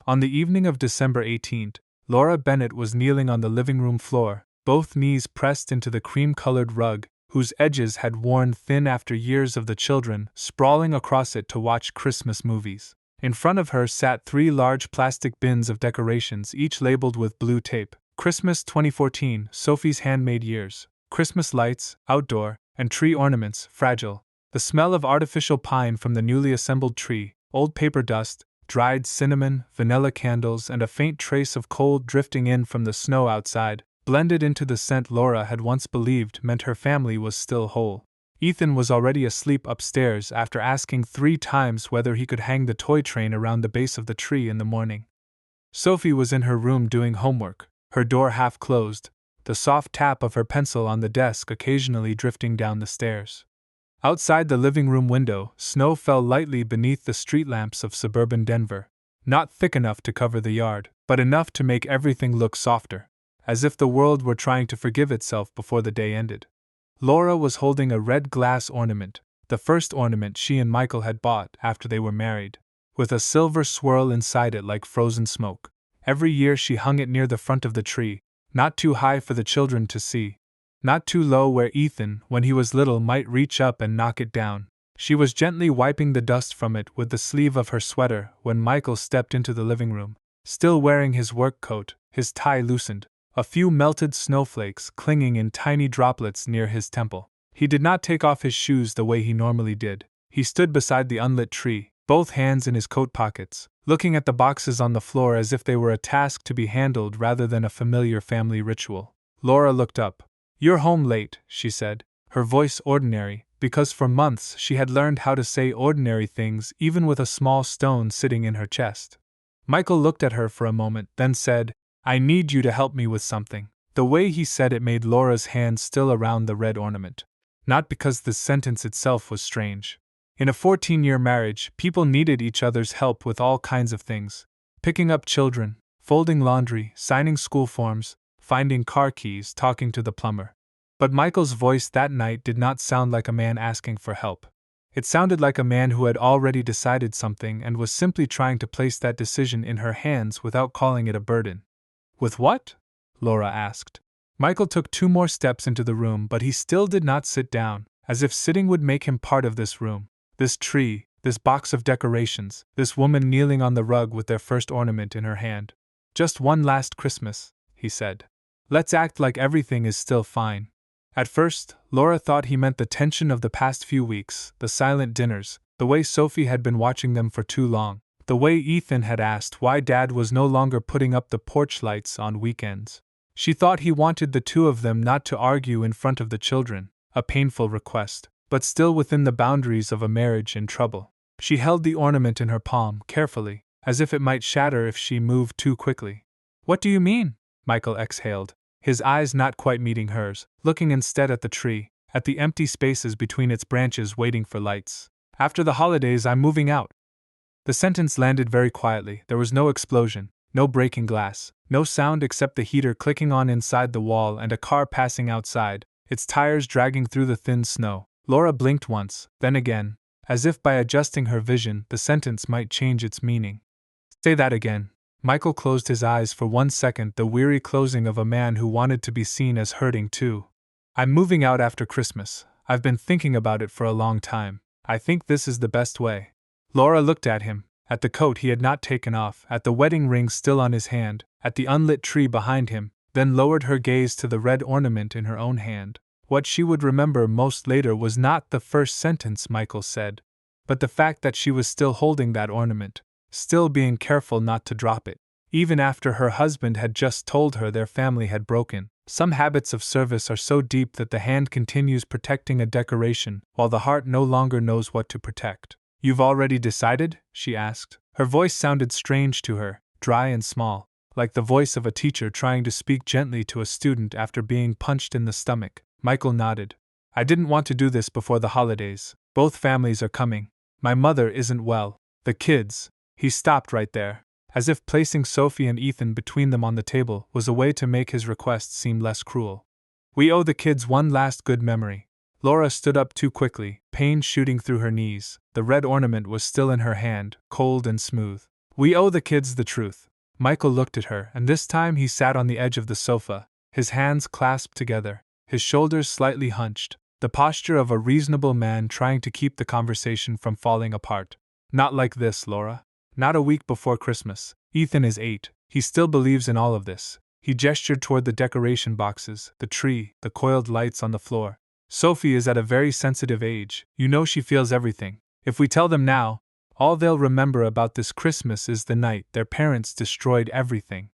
On the evening of December 18th, Laura Bennett was kneeling on the living room floor, both knees pressed into the cream-colored rug, whose edges had worn thin after years of the children sprawling across it to watch Christmas movies. In front of her sat 3 large plastic bins of decorations, each labeled with blue tape: Christmas 2014, Sophie's Handmade Years, Christmas lights, outdoor, and tree ornaments, fragile. The smell of artificial pine from the newly assembled tree, old paper dust, dried cinnamon, vanilla candles, and a faint trace of cold drifting in from the snow outside, blended into the scent Laura had once believed meant her family was still whole. Ethan was already asleep upstairs after asking 3 times whether he could hang the toy train around the base of the tree in the morning. Sophie was in her room doing homework, her door half closed, the soft tap of her pencil on the desk occasionally drifting down the stairs. Outside the living room window, snow fell lightly beneath the street lamps of suburban Denver, not thick enough to cover the yard, but enough to make everything look softer, as if the world were trying to forgive itself before the day ended. Laura was holding a red glass ornament, the first ornament she and Michael had bought after they were married, with a silver swirl inside it like frozen smoke. Every year she hung it near the front of the tree, not too high for the children to see, not too low where Ethan, when he was little, might reach up and knock it down. She was gently wiping the dust from it with the sleeve of her sweater when Michael stepped into the living room, still wearing his work coat, his tie loosened, a few melted snowflakes clinging in tiny droplets near his temple. He did not take off his shoes the way he normally did. He stood beside the unlit tree, both hands in his coat pockets, looking at the boxes on the floor as if they were a task to be handled rather than a familiar family ritual. Laura looked up. "You're home late," she said, her voice ordinary, because for months she had learned how to say ordinary things even with a small stone sitting in her chest. Michael looked at her for a moment, then said, "I need you to help me with something." The way he said it made Laura's hand still around the red ornament. Not because the sentence itself was strange. In a 14-year marriage, people needed each other's help with all kinds of things: picking up children, folding laundry, signing school forms, finding car keys, talking to the plumber. But Michael's voice that night did not sound like a man asking for help. It sounded like a man who had already decided something and was simply trying to place that decision in her hands without calling it a burden. "With what?" Laura asked. Michael took 2 more steps into the room, but he still did not sit down, as if sitting would make him part of this room, this tree, this box of decorations, this woman kneeling on the rug with their first ornament in her hand. "Just one last Christmas," he said. "Let's act like everything is still fine." At first, Laura thought he meant the tension of the past few weeks, the silent dinners, the way Sophie had been watching them for too long, the way Ethan had asked why Dad was no longer putting up the porch lights on weekends. She thought he wanted the 2 of them not to argue in front of the children, a painful request, but still within the boundaries of a marriage in trouble. She held the ornament in her palm, carefully, as if it might shatter if she moved too quickly. "What do you mean?" Michael exhaled, his eyes not quite meeting hers, looking instead at the tree, at the empty spaces between its branches waiting for lights. "After the holidays I'm moving out." The sentence landed very quietly. There was no explosion, no breaking glass, no sound except the heater clicking on inside the wall and a car passing outside, its tires dragging through the thin snow. Laura blinked once, then again, as if by adjusting her vision the sentence might change its meaning. "Say that again." Michael closed his eyes for 1 second, the weary closing of a man who wanted to be seen as hurting too. "I'm moving out after Christmas. I've been thinking about it for a long time. I think this is the best way." Laura looked at him, at the coat he had not taken off, at the wedding ring still on his hand, at the unlit tree behind him, then lowered her gaze to the red ornament in her own hand. What she would remember most later was not the first sentence Michael said, but the fact that she was still holding that ornament, still being careful not to drop it, even after her husband had just told her their family had broken. Some habits of service are so deep that the hand continues protecting a decoration while the heart no longer knows what to protect. "You've already decided?" she asked. Her voice sounded strange to her, dry and small, like the voice of a teacher trying to speak gently to a student after being punched in the stomach. Michael nodded. "I didn't want to do this before the holidays. Both families are coming. My mother isn't well. The kids." He stopped right there, as if placing Sophie and Ethan between them on the table was a way to make his request seem less cruel. "We owe the kids one last good memory." Laura stood up too quickly, pain shooting through her knees. The red ornament was still in her hand, cold and smooth. We owe the kids the truth. Michael looked at her, and this time he sat on the edge of the sofa, his hands clasped together, his shoulders slightly hunched, the posture of a reasonable man trying to keep the conversation from falling apart. Not like this, Laura. Not a week before Christmas. Ethan is 8. He still believes in all of this. He gestured toward the decoration boxes, the tree, the coiled lights on the floor. Sophie is at a very sensitive age. You know she feels everything. If we tell them now, all they'll remember about this Christmas is the night their parents destroyed everything.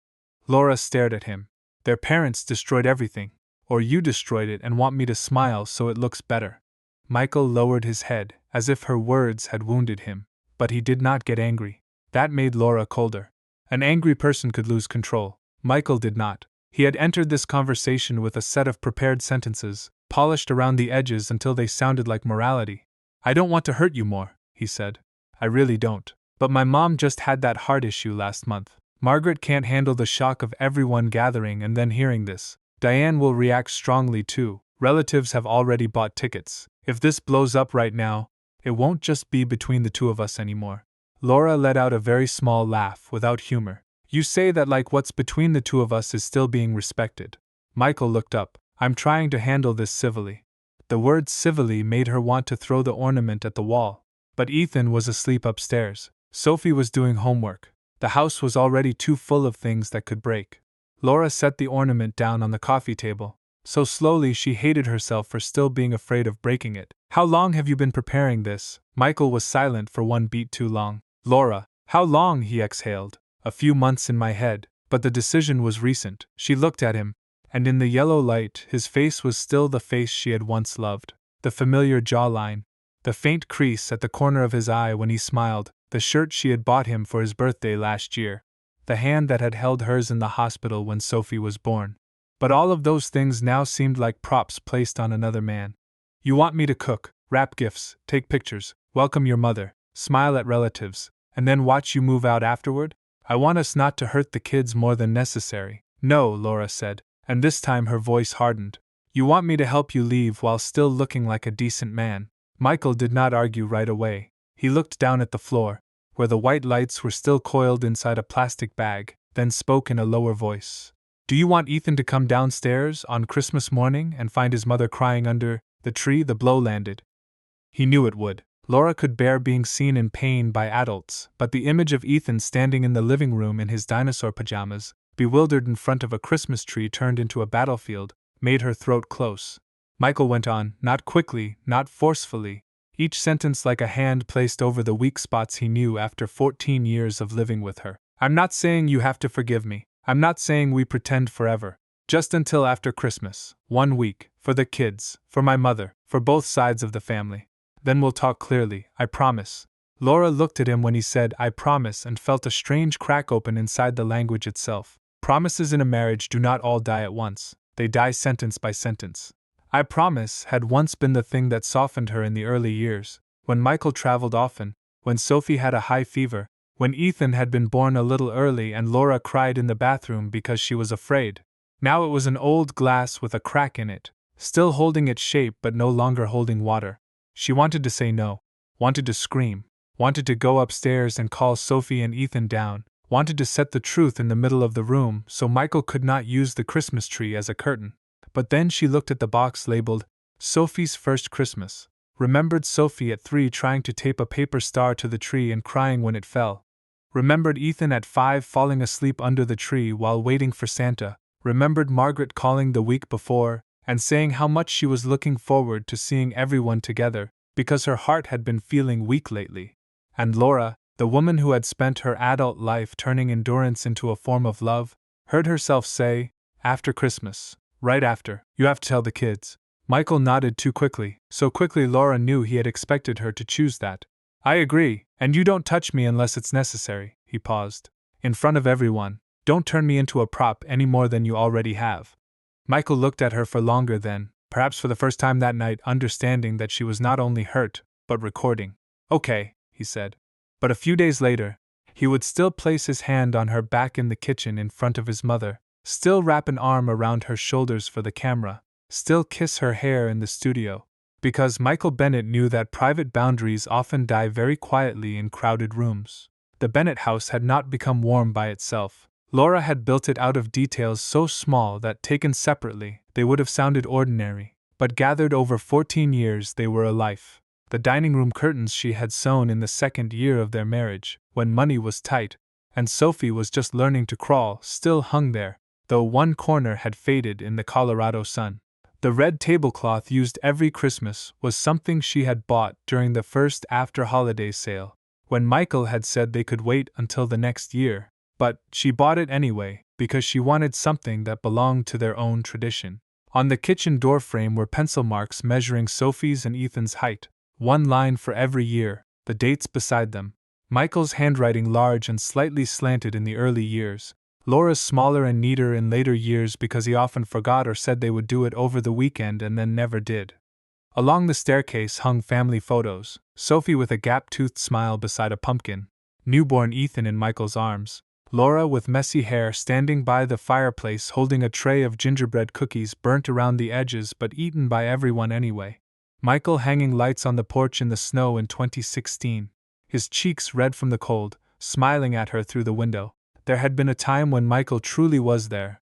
Laura stared at him. Their parents destroyed everything. Or you destroyed it and want me to smile so it looks better. Michael lowered his head, as if her words had wounded him. But he did not get angry. That made Laura colder. An angry person could lose control. Michael did not. He had entered this conversation with a set of prepared sentences, polished around the edges until they sounded like morality. I don't want to hurt you more, he said. I really don't. But my mom just had that heart issue last month. Margaret can't handle the shock of everyone gathering and then hearing this. Diane will react strongly too. Relatives have already bought tickets. If this blows up right now, it won't just be between the two of us anymore. Laura let out a very small laugh without humor. You say that like what's between the two of us is still being respected. Michael looked up. I'm trying to handle this civilly. The word civilly made her want to throw the ornament at the wall. But Ethan was asleep upstairs. Sophie was doing homework. The house was already too full of things that could break. Laura set the ornament down on the coffee table. So slowly she hated herself for still being afraid of breaking it. How long have you been preparing this? Michael was silent for one beat too long. Laura, how long? He exhaled. A few months in my head, but the decision was recent. She looked at him, and in the yellow light his face was still the face she had once loved. The familiar jawline, the faint crease at the corner of his eye when he smiled, the shirt she had bought him for his birthday last year, the hand that had held hers in the hospital when Sophie was born. But all of those things now seemed like props placed on another man. You want me to cook, wrap gifts, take pictures, welcome your mother, smile at relatives, and then watch you move out afterward? I want us not to hurt the kids more than necessary. No, Laura said, and this time her voice hardened. You want me to help you leave while still looking like a decent man. Michael did not argue right away. He looked down at the floor, where the white lights were still coiled inside a plastic bag, then spoke in a lower voice. Do you want Ethan to come downstairs on Christmas morning and find his mother crying under the tree? The blow landed. He knew it would. Laura could bear being seen in pain by adults, but the image of Ethan standing in the living room in his dinosaur pajamas, bewildered in front of a Christmas tree turned into a battlefield, made her throat close. Michael went on, not quickly, not forcefully, each sentence like a hand placed over the weak spots he knew after 14 years of living with her. I'm not saying you have to forgive me. I'm not saying we pretend forever. Just until after Christmas. 1 week. For the kids, for my mother, for both sides of the family. Then we'll talk clearly, I promise. Laura looked at him when he said, I promise, and felt a strange crack open inside the language itself. Promises in a marriage do not all die at once. They die sentence by sentence. I promise had once been the thing that softened her in the early years, when Michael traveled often, when Sophie had a high fever, when Ethan had been born a little early and Laura cried in the bathroom because she was afraid. Now it was an old glass with a crack in it, still holding its shape but no longer holding water. She wanted to say no, wanted to scream, wanted to go upstairs and call Sophie and Ethan down, wanted to set the truth in the middle of the room so Michael could not use the Christmas tree as a curtain. But then she looked at the box labeled, Sophie's First Christmas, remembered Sophie at 3 trying to tape a paper star to the tree and crying when it fell, remembered Ethan at 5 falling asleep under the tree while waiting for Santa, remembered Margaret calling the week before, and saying how much she was looking forward to seeing everyone together, because her heart had been feeling weak lately. And Laura, the woman who had spent her adult life turning endurance into a form of love, heard herself say, after Christmas, right after, you have to tell the kids. Michael nodded too quickly, so quickly Laura knew he had expected her to choose that. I agree, and you don't touch me unless it's necessary, he paused. In front of everyone, don't turn me into a prop any more than you already have. Michael looked at her for longer then, perhaps for the first time that night, understanding that she was not only hurt, but recording. Okay, he said. But a few days later, he would still place his hand on her back in the kitchen in front of his mother, still wrap an arm around her shoulders for the camera, still kiss her hair in the studio, because Michael Bennett knew that private boundaries often die very quietly in crowded rooms. The Bennett house had not become warm by itself. Laura had built it out of details so small that taken separately, they would have sounded ordinary, but gathered over 14 years they were a life. The dining room curtains she had sewn in the second year of their marriage, when money was tight, and Sophie was just learning to crawl, still hung there, though one corner had faded in the Colorado sun. The red tablecloth used every Christmas was something she had bought during the first after-holiday sale, when Michael had said they could wait until the next year, but she bought it anyway, because she wanted something that belonged to their own tradition. On the kitchen door frame were pencil marks measuring Sophie's and Ethan's height, one line for every year, the dates beside them. Michael's handwriting large and slightly slanted in the early years, Laura's smaller and neater in later years because he often forgot or said they would do it over the weekend and then never did. Along the staircase hung family photos, Sophie with a gap-toothed smile beside a pumpkin, newborn Ethan in Michael's arms, Laura with messy hair standing by the fireplace holding a tray of gingerbread cookies burnt around the edges but eaten by everyone anyway, Michael hanging lights on the porch in the snow in 2016, his cheeks red from the cold, smiling at her through the window. There had been a time when Michael truly was there.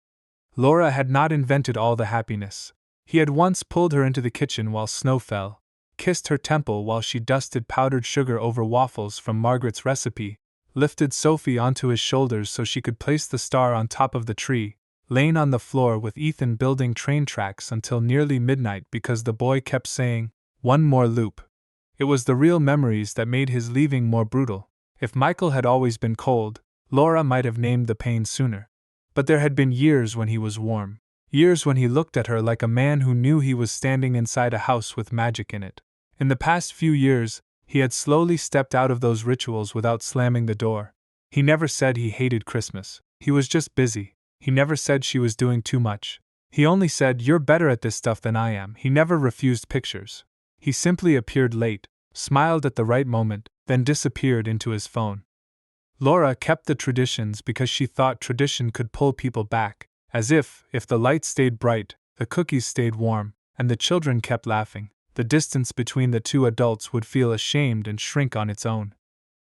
Laura had not invented all the happiness. He had once pulled her into the kitchen while snow fell, kissed her temple while she dusted powdered sugar over waffles from Margaret's recipe, lifted Sophie onto his shoulders so she could place the star on top of the tree, lain on the floor with Ethan building train tracks until nearly midnight because the boy kept saying, "One more loop." It was the real memories that made his leaving more brutal. If Michael had always been cold, Laura might have named the pain sooner. But there had been years when he was warm. Years when he looked at her like a man who knew he was standing inside a house with magic in it. In the past few years, he had slowly stepped out of those rituals without slamming the door. He never said he hated Christmas. He was just busy. He never said she was doing too much. He only said, "You're better at this stuff than I am." He never refused pictures. He simply appeared late, smiled at the right moment, then disappeared into his phone. Laura kept the traditions because she thought tradition could pull people back, as if the lights stayed bright, the cookies stayed warm, and the children kept laughing, the distance between the two adults would feel ashamed and shrink on its own.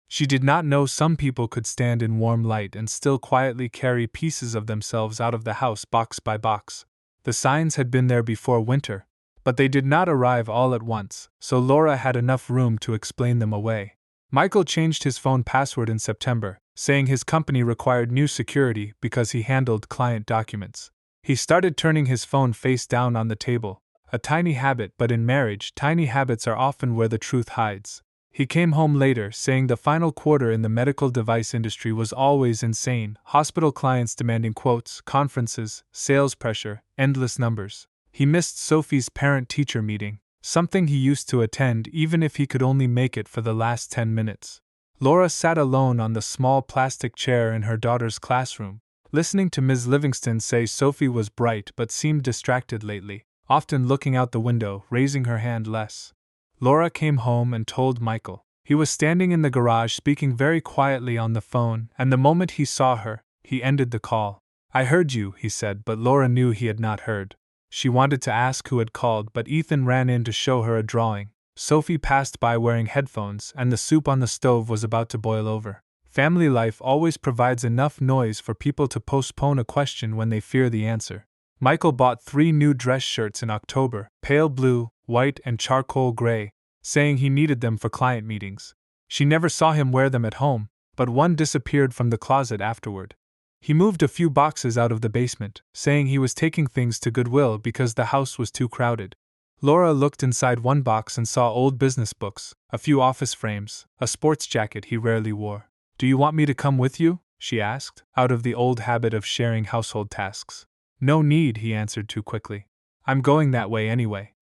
She did not know some people could stand in warm light and still quietly carry pieces of themselves out of the house box by box. The signs had been there before winter, but they did not arrive all at once, so Laura had enough room to explain them away. Michael changed his phone password in September, saying his company required new security because he handled client documents. He started turning his phone face down on the table, a tiny habit, but in marriage, tiny habits are often where the truth hides. He came home later saying the final quarter in the medical device industry was always insane, hospital clients demanding quotes, conferences, sales pressure, endless numbers. He missed Sophie's parent-teacher meeting, something he used to attend even if he could only make it for the last 10 minutes. Laura sat alone on the small plastic chair in her daughter's classroom, listening to Ms. Livingston say Sophie was bright but seemed distracted lately, often looking out the window, raising her hand less. Laura came home and told Michael. He was standing in the garage speaking very quietly on the phone, and the moment he saw her, he ended the call. "I heard you," he said, but Laura knew he had not heard. She wanted to ask who had called, but Ethan ran in to show her a drawing. Sophie passed by wearing headphones, and the soup on the stove was about to boil over. Family life always provides enough noise for people to postpone a question when they fear the answer. Michael bought 3 new dress shirts in October, pale blue, white, and charcoal gray, saying he needed them for client meetings. She never saw him wear them at home, but one disappeared from the closet afterward. He moved a few boxes out of the basement, saying he was taking things to Goodwill because the house was too crowded. Laura looked inside one box and saw old business books, a few office frames, a sports jacket he rarely wore. "Do you want me to come with you?" she asked, out of the old habit of sharing household tasks. "No need," he answered too quickly. "I'm going that way anyway."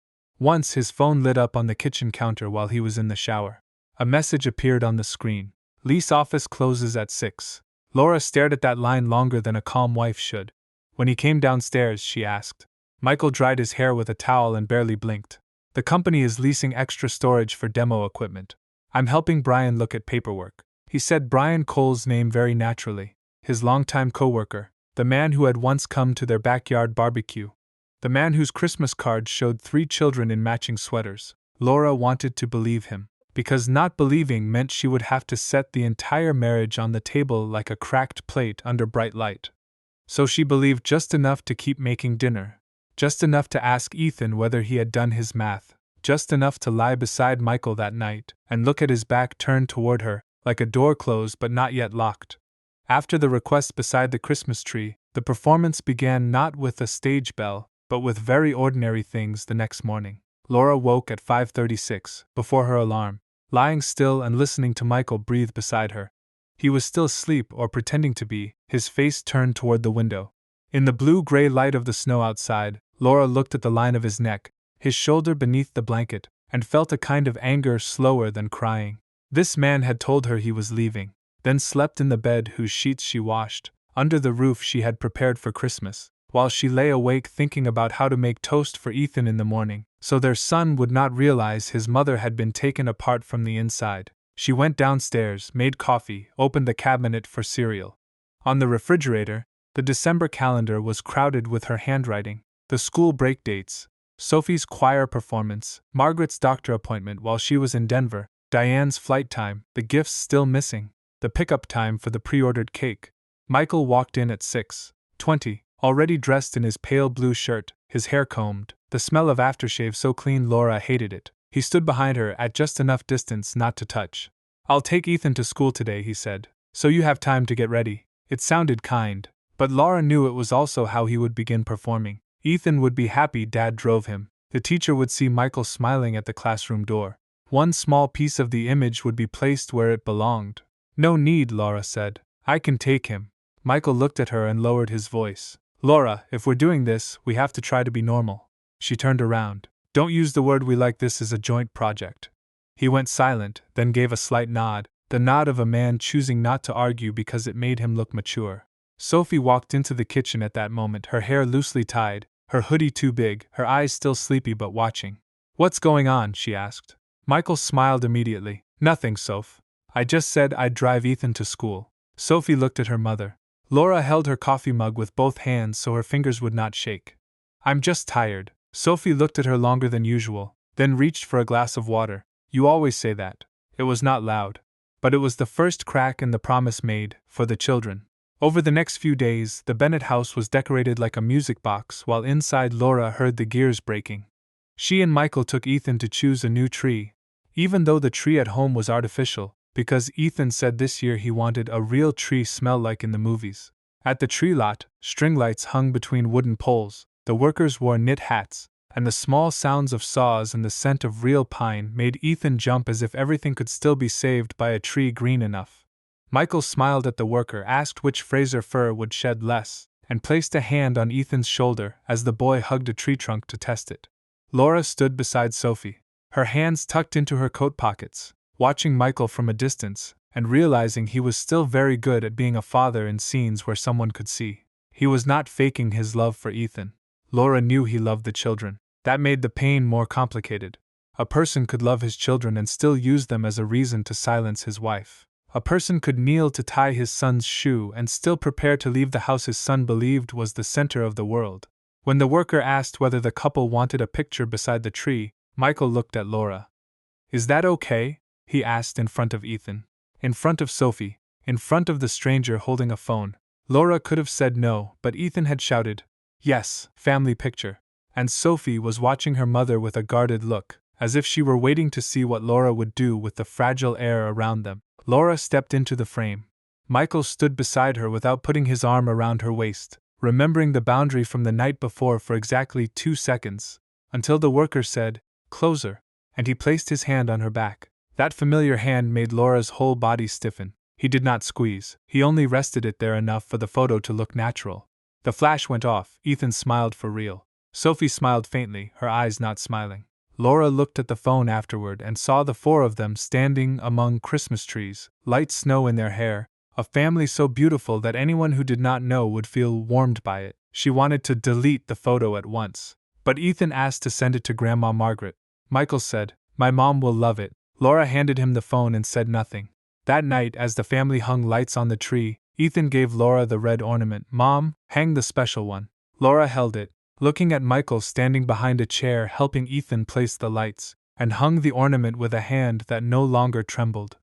Once his phone lit up on the kitchen counter while he was in the shower. A message appeared on the screen. "Lease office closes at 6. Laura stared at that line longer than a calm wife should. When he came downstairs, she asked. Michael dried his hair with a towel and barely blinked. "The company is leasing extra storage for demo equipment. I'm helping Brian look at paperwork." He said Brian Cole's name very naturally, his longtime co-worker, the man who had once come to their backyard barbecue, the man whose Christmas card showed 3 children in matching sweaters. Laura wanted to believe him. because not believing meant she would have to set the entire marriage on the table like a cracked plate under bright light. So she believed just enough to keep making dinner, just enough to ask Ethan whether he had done his math, just enough to lie beside Michael that night and look at his back turned toward her, like a door closed but not yet locked. After the request beside the Christmas tree, the performance began not with a stage bell, but with very ordinary things the next morning. Laura woke at 5:36, before her alarm, lying still and listening to Michael breathe beside her. He was still asleep or pretending to be, his face turned toward the window. In the blue-gray light of the snow outside, Laura looked at the line of his neck, his shoulder beneath the blanket, and felt a kind of anger slower than crying. This man had told her he was leaving, then slept in the bed whose sheets she washed, under the roof she had prepared for Christmas, while she lay awake thinking about how to make toast for Ethan in the morning, so their son would not realize his mother had been taken apart from the inside. She went downstairs, made coffee, opened the cabinet for cereal. On the refrigerator, the December calendar was crowded with her handwriting, the school break dates, Sophie's choir performance, Margaret's doctor appointment while she was in Denver, Diane's flight time, the gifts still missing, the pickup time for the pre-ordered cake. Michael walked in at 6:20, already dressed in his pale blue shirt, his hair combed, the smell of aftershave so clean Laura hated it. He stood behind her at just enough distance not to touch. "I'll take Ethan to school today," he said, "so you have time to get ready." It sounded kind, but Laura knew it was also how he would begin performing. Ethan would be happy Dad drove him. The teacher would see Michael smiling at the classroom door. One small piece of the image would be placed where it belonged. "No need," Laura said. "I can take him." Michael looked at her and lowered his voice. "Laura, if we're doing this, we have to try to be normal." She turned around. "Don't use the word we like, this is a joint project." He went silent, then gave a slight nod, the nod of a man choosing not to argue because it made him look mature. Sophie walked into the kitchen at that moment, her hair loosely tied, her hoodie too big, her eyes still sleepy but watching. "What's going on?" she asked. Michael smiled immediately. "Nothing, Soph. I just said I'd drive Ethan to school." Sophie looked at her mother. Laura held her coffee mug with both hands so her fingers would not shake. "I'm just tired." Sophie looked at her longer than usual, then reached for a glass of water. "You always say that." It was not loud, but it was the first crack in the promise made, for the children. Over the next few days, the Bennett house was decorated like a music box while inside Laura heard the gears breaking. She and Michael took Ethan to choose a new tree, even though the tree at home was artificial, because Ethan said this year he wanted a real tree smell like in the movies. At the tree lot, string lights hung between wooden poles, the workers wore knit hats, and the small sounds of saws and the scent of real pine made Ethan jump as if everything could still be saved by a tree green enough. Michael smiled at the worker, asked which Fraser fir would shed less, and placed a hand on Ethan's shoulder as the boy hugged a tree trunk to test it. Laura stood beside Sophie, her hands tucked into her coat pockets, watching Michael from a distance, and realizing he was still very good at being a father in scenes where someone could see. He was not faking his love for Ethan. Laura knew he loved the children. That made the pain more complicated. A person could love his children and still use them as a reason to silence his wife. A person could kneel to tie his son's shoe and still prepare to leave the house his son believed was the center of the world. When the worker asked whether the couple wanted a picture beside the tree, Michael looked at Laura. "Is that okay?" he asked in front of Ethan. In front of Sophie, in front of the stranger holding a phone. Laura could have said no, but Ethan had shouted, "Yes, family picture." And Sophie was watching her mother with a guarded look, as if she were waiting to see what Laura would do with the fragile air around them. Laura stepped into the frame. Michael stood beside her without putting his arm around her waist, remembering the boundary from the night before for exactly 2 seconds, until the worker said, "Closer," and he placed his hand on her back. That familiar hand made Laura's whole body stiffen. He did not squeeze, he only rested it there enough for the photo to look natural. The flash went off. Ethan smiled for real. Sophie smiled faintly, her eyes not smiling. Laura looked at the phone afterward and saw the 4 of them standing among Christmas trees, light snow in their hair, a family so beautiful that anyone who did not know would feel warmed by it. She wanted to delete the photo at once, but Ethan asked to send it to Grandma Margaret. Michael said, "My mom will love it." Laura handed him the phone and said nothing. That night, as the family hung lights on the tree, Ethan gave Laura the red ornament. "Mom, hang the special one." Laura held it, looking at Michael standing behind a chair helping Ethan place the lights. and hung the ornament with a hand that no longer trembled.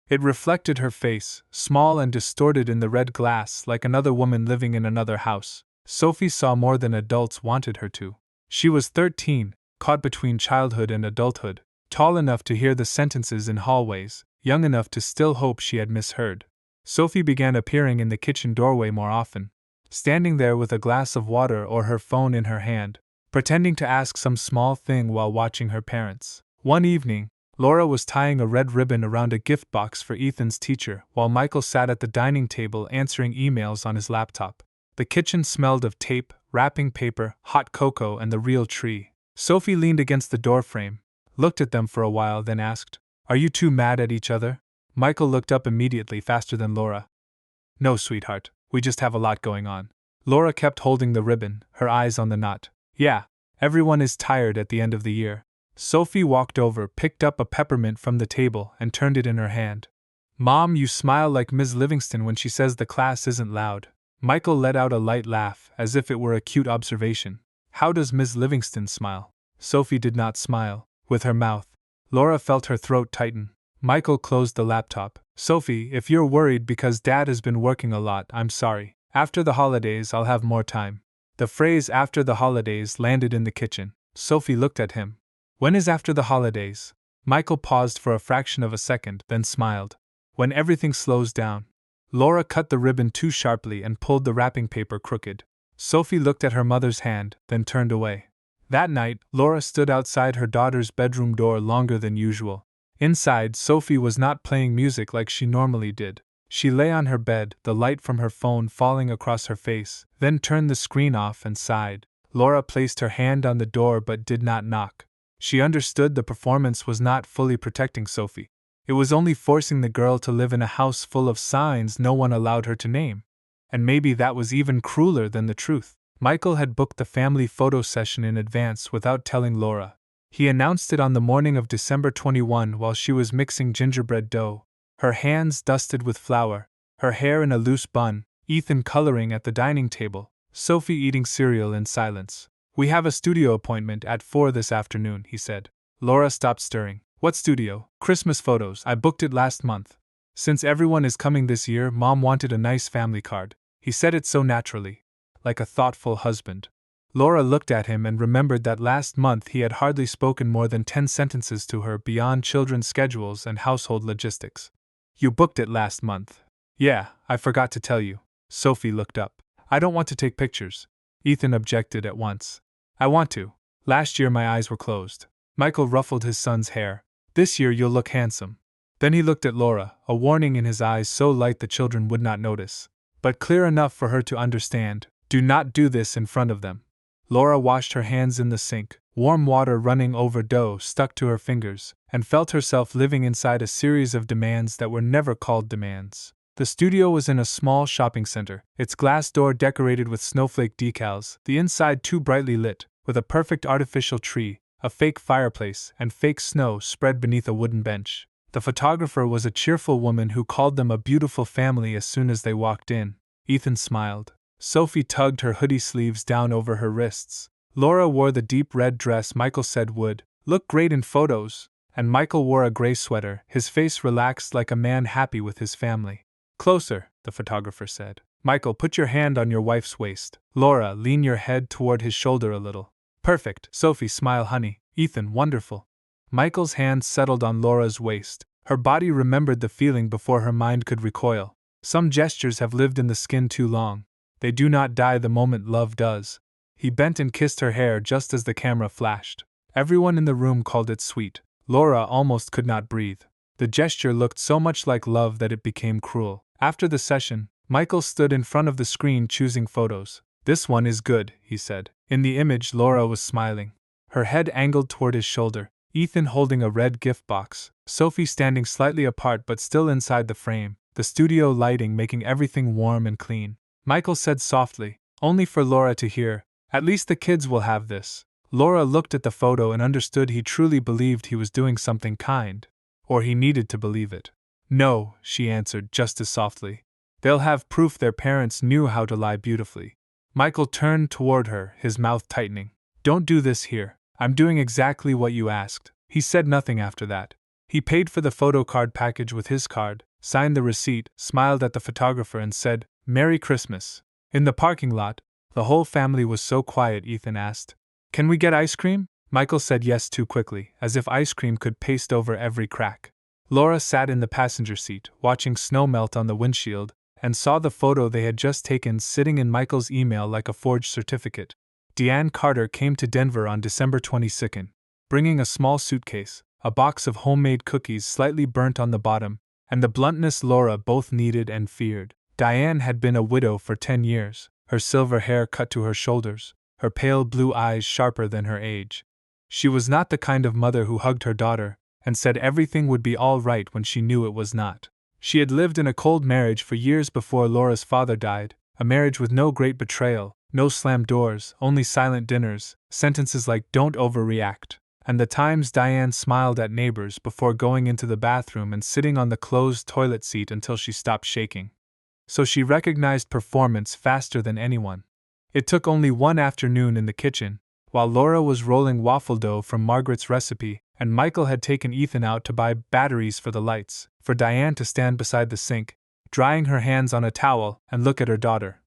It reflected her face, small and distorted in the red glass like another woman living in another house. Sophie saw more than adults wanted her to. She was 13, caught between childhood and adulthood, tall enough to hear the sentences in hallways, young enough to still hope she had misheard. Sophie began appearing in the kitchen doorway more often, standing there with a glass of water or her phone in her hand, pretending to ask some small thing while watching her parents. One evening, Laura was tying a red ribbon around a gift box for Ethan's teacher while Michael sat at the dining table answering emails on his laptop. The kitchen smelled of tape, wrapping paper, hot cocoa, and the real tree. Sophie leaned against the doorframe, looked at them for a while, then asked, "Are you two mad at each other?" Michael looked up immediately, faster than Laura. "No, sweetheart, we just have a lot going on." Laura kept holding the ribbon, her eyes on the knot. "Yeah, everyone is tired at the end of the year." Sophie walked over, picked up a peppermint from the table, and turned it in her hand. "Mom, you smile like Ms. Livingston when she says the class isn't loud." Michael let out a light laugh, as if it were a cute observation. "How does Ms. Livingston smile?" Sophie did not smile, with her mouth. Laura felt her throat tighten. Michael closed the laptop. "Sophie, if you're worried because Dad has been working a lot, I'm sorry. After the holidays, I'll have more time." The phrase "after the holidays" landed in the kitchen. Sophie looked at him. "When is after the holidays?" Michael paused for a fraction of a second, then smiled. "When everything slows down." Laura cut the ribbon too sharply and pulled the wrapping paper crooked. Sophie looked at her mother's hand, then turned away. That night, Laura stood outside her daughter's bedroom door longer than usual. Inside, Sophie was not playing music like she normally did. She lay on her bed, the light from her phone falling across her face, then turned the screen off and sighed. Laura placed her hand on the door but did not knock. She understood the performance was not fully protecting Sophie. It was only forcing the girl to live in a house full of signs no one allowed her to name. And maybe that was even crueler than the truth. Michael had booked the family photo session in advance without telling Laura. He announced it on the morning of December 21 while she was mixing gingerbread dough, her hands dusted with flour, her hair in a loose bun, Ethan coloring at the dining table, Sophie eating cereal in silence. "We have a studio appointment at 4 this afternoon," he said. Laura stopped stirring. "What studio?" "Christmas photos. I booked it last month. Since everyone is coming this year, Mom wanted a nice family card." He said it so naturally, like a thoughtful husband. Laura looked at him and remembered that last month he had hardly spoken more than 10 sentences to her beyond children's schedules and household logistics. "You booked it last month." "Yeah, I forgot to tell you." Sophie looked up. "I don't want to take pictures." Ethan objected at once. "I want to. Last year my eyes were closed." Michael ruffled his son's hair. "This year you'll look handsome." Then he looked at Laura, a warning in his eyes so light the children would not notice, but clear enough for her to understand. "Do not do this in front of them." Laura washed her hands in the sink, warm water running over dough stuck to her fingers, and felt herself living inside a series of demands that were never called demands. The studio was in a small shopping center, its glass door decorated with snowflake decals, the inside too brightly lit, with a perfect artificial tree, a fake fireplace, and fake snow spread beneath a wooden bench. The photographer was a cheerful woman who called them a beautiful family as soon as they walked in. Ethan smiled. Sophie tugged her hoodie sleeves down over her wrists. Laura wore the deep red dress Michael said would look great in photos, and Michael wore a gray sweater, his face relaxed like a man happy with his family. "Closer," the photographer said. "Michael, put your hand on your wife's waist. Laura, lean your head toward his shoulder a little." "Perfect." Sophie, smile, honey. Ethan, wonderful. Michael's hand settled on Laura's waist. Her body remembered the feeling before her mind could recoil. Some gestures have lived in the skin too long. They do not die the moment love does. He bent and kissed her hair just as the camera flashed. Everyone in the room called it sweet. Laura almost could not breathe. The gesture looked so much like love that it became cruel. After the session, Michael stood in front of the screen choosing photos. "This one is good," he said. In the image, Laura was smiling, her head angled toward his shoulder, Ethan holding a red gift box, Sophie standing slightly apart but still inside the frame, the studio lighting making everything warm and clean. Michael said softly, only for Laura to hear, "At least the kids will have this." Laura looked at the photo and understood he truly believed he was doing something kind. Or he needed to believe it. "No," she answered just as softly. "They'll have proof their parents knew how to lie beautifully." Michael turned toward her, his mouth tightening. "Don't do this here. I'm doing exactly what you asked." He said nothing after that. He paid for the photo card package with his card, signed the receipt, smiled at the photographer, and said, "Merry Christmas." In the parking lot, the whole family was so quiet. Ethan asked, "Can we get ice cream?" Michael said yes too quickly, as if ice cream could paste over every crack. Laura sat in the passenger seat, watching snow melt on the windshield, and saw the photo they had just taken sitting in Michael's email like a forged certificate. Deanne Carter came to Denver on December 22nd, bringing a small suitcase, a box of homemade cookies slightly burnt on the bottom, and the bluntness Laura both needed and feared. Diane had been a widow for 10 years, her silver hair cut to her shoulders, her pale blue eyes sharper than her age. She was not the kind of mother who hugged her daughter and said everything would be all right when she knew it was not. She had lived in a cold marriage for years before Laura's father died, a marriage with no great betrayal, no slammed doors, only silent dinners, sentences like "don't overreact," and the times Diane smiled at neighbors before going into the bathroom and sitting on the closed toilet seat until she stopped shaking. So she recognized performance faster than anyone. It took only one afternoon in the kitchen, while Laura was rolling waffle dough from Margaret's recipe, and Michael had taken Ethan out to buy batteries for the lights, for Diane to stand beside the sink, drying her hands on a towel, and look at her daughter.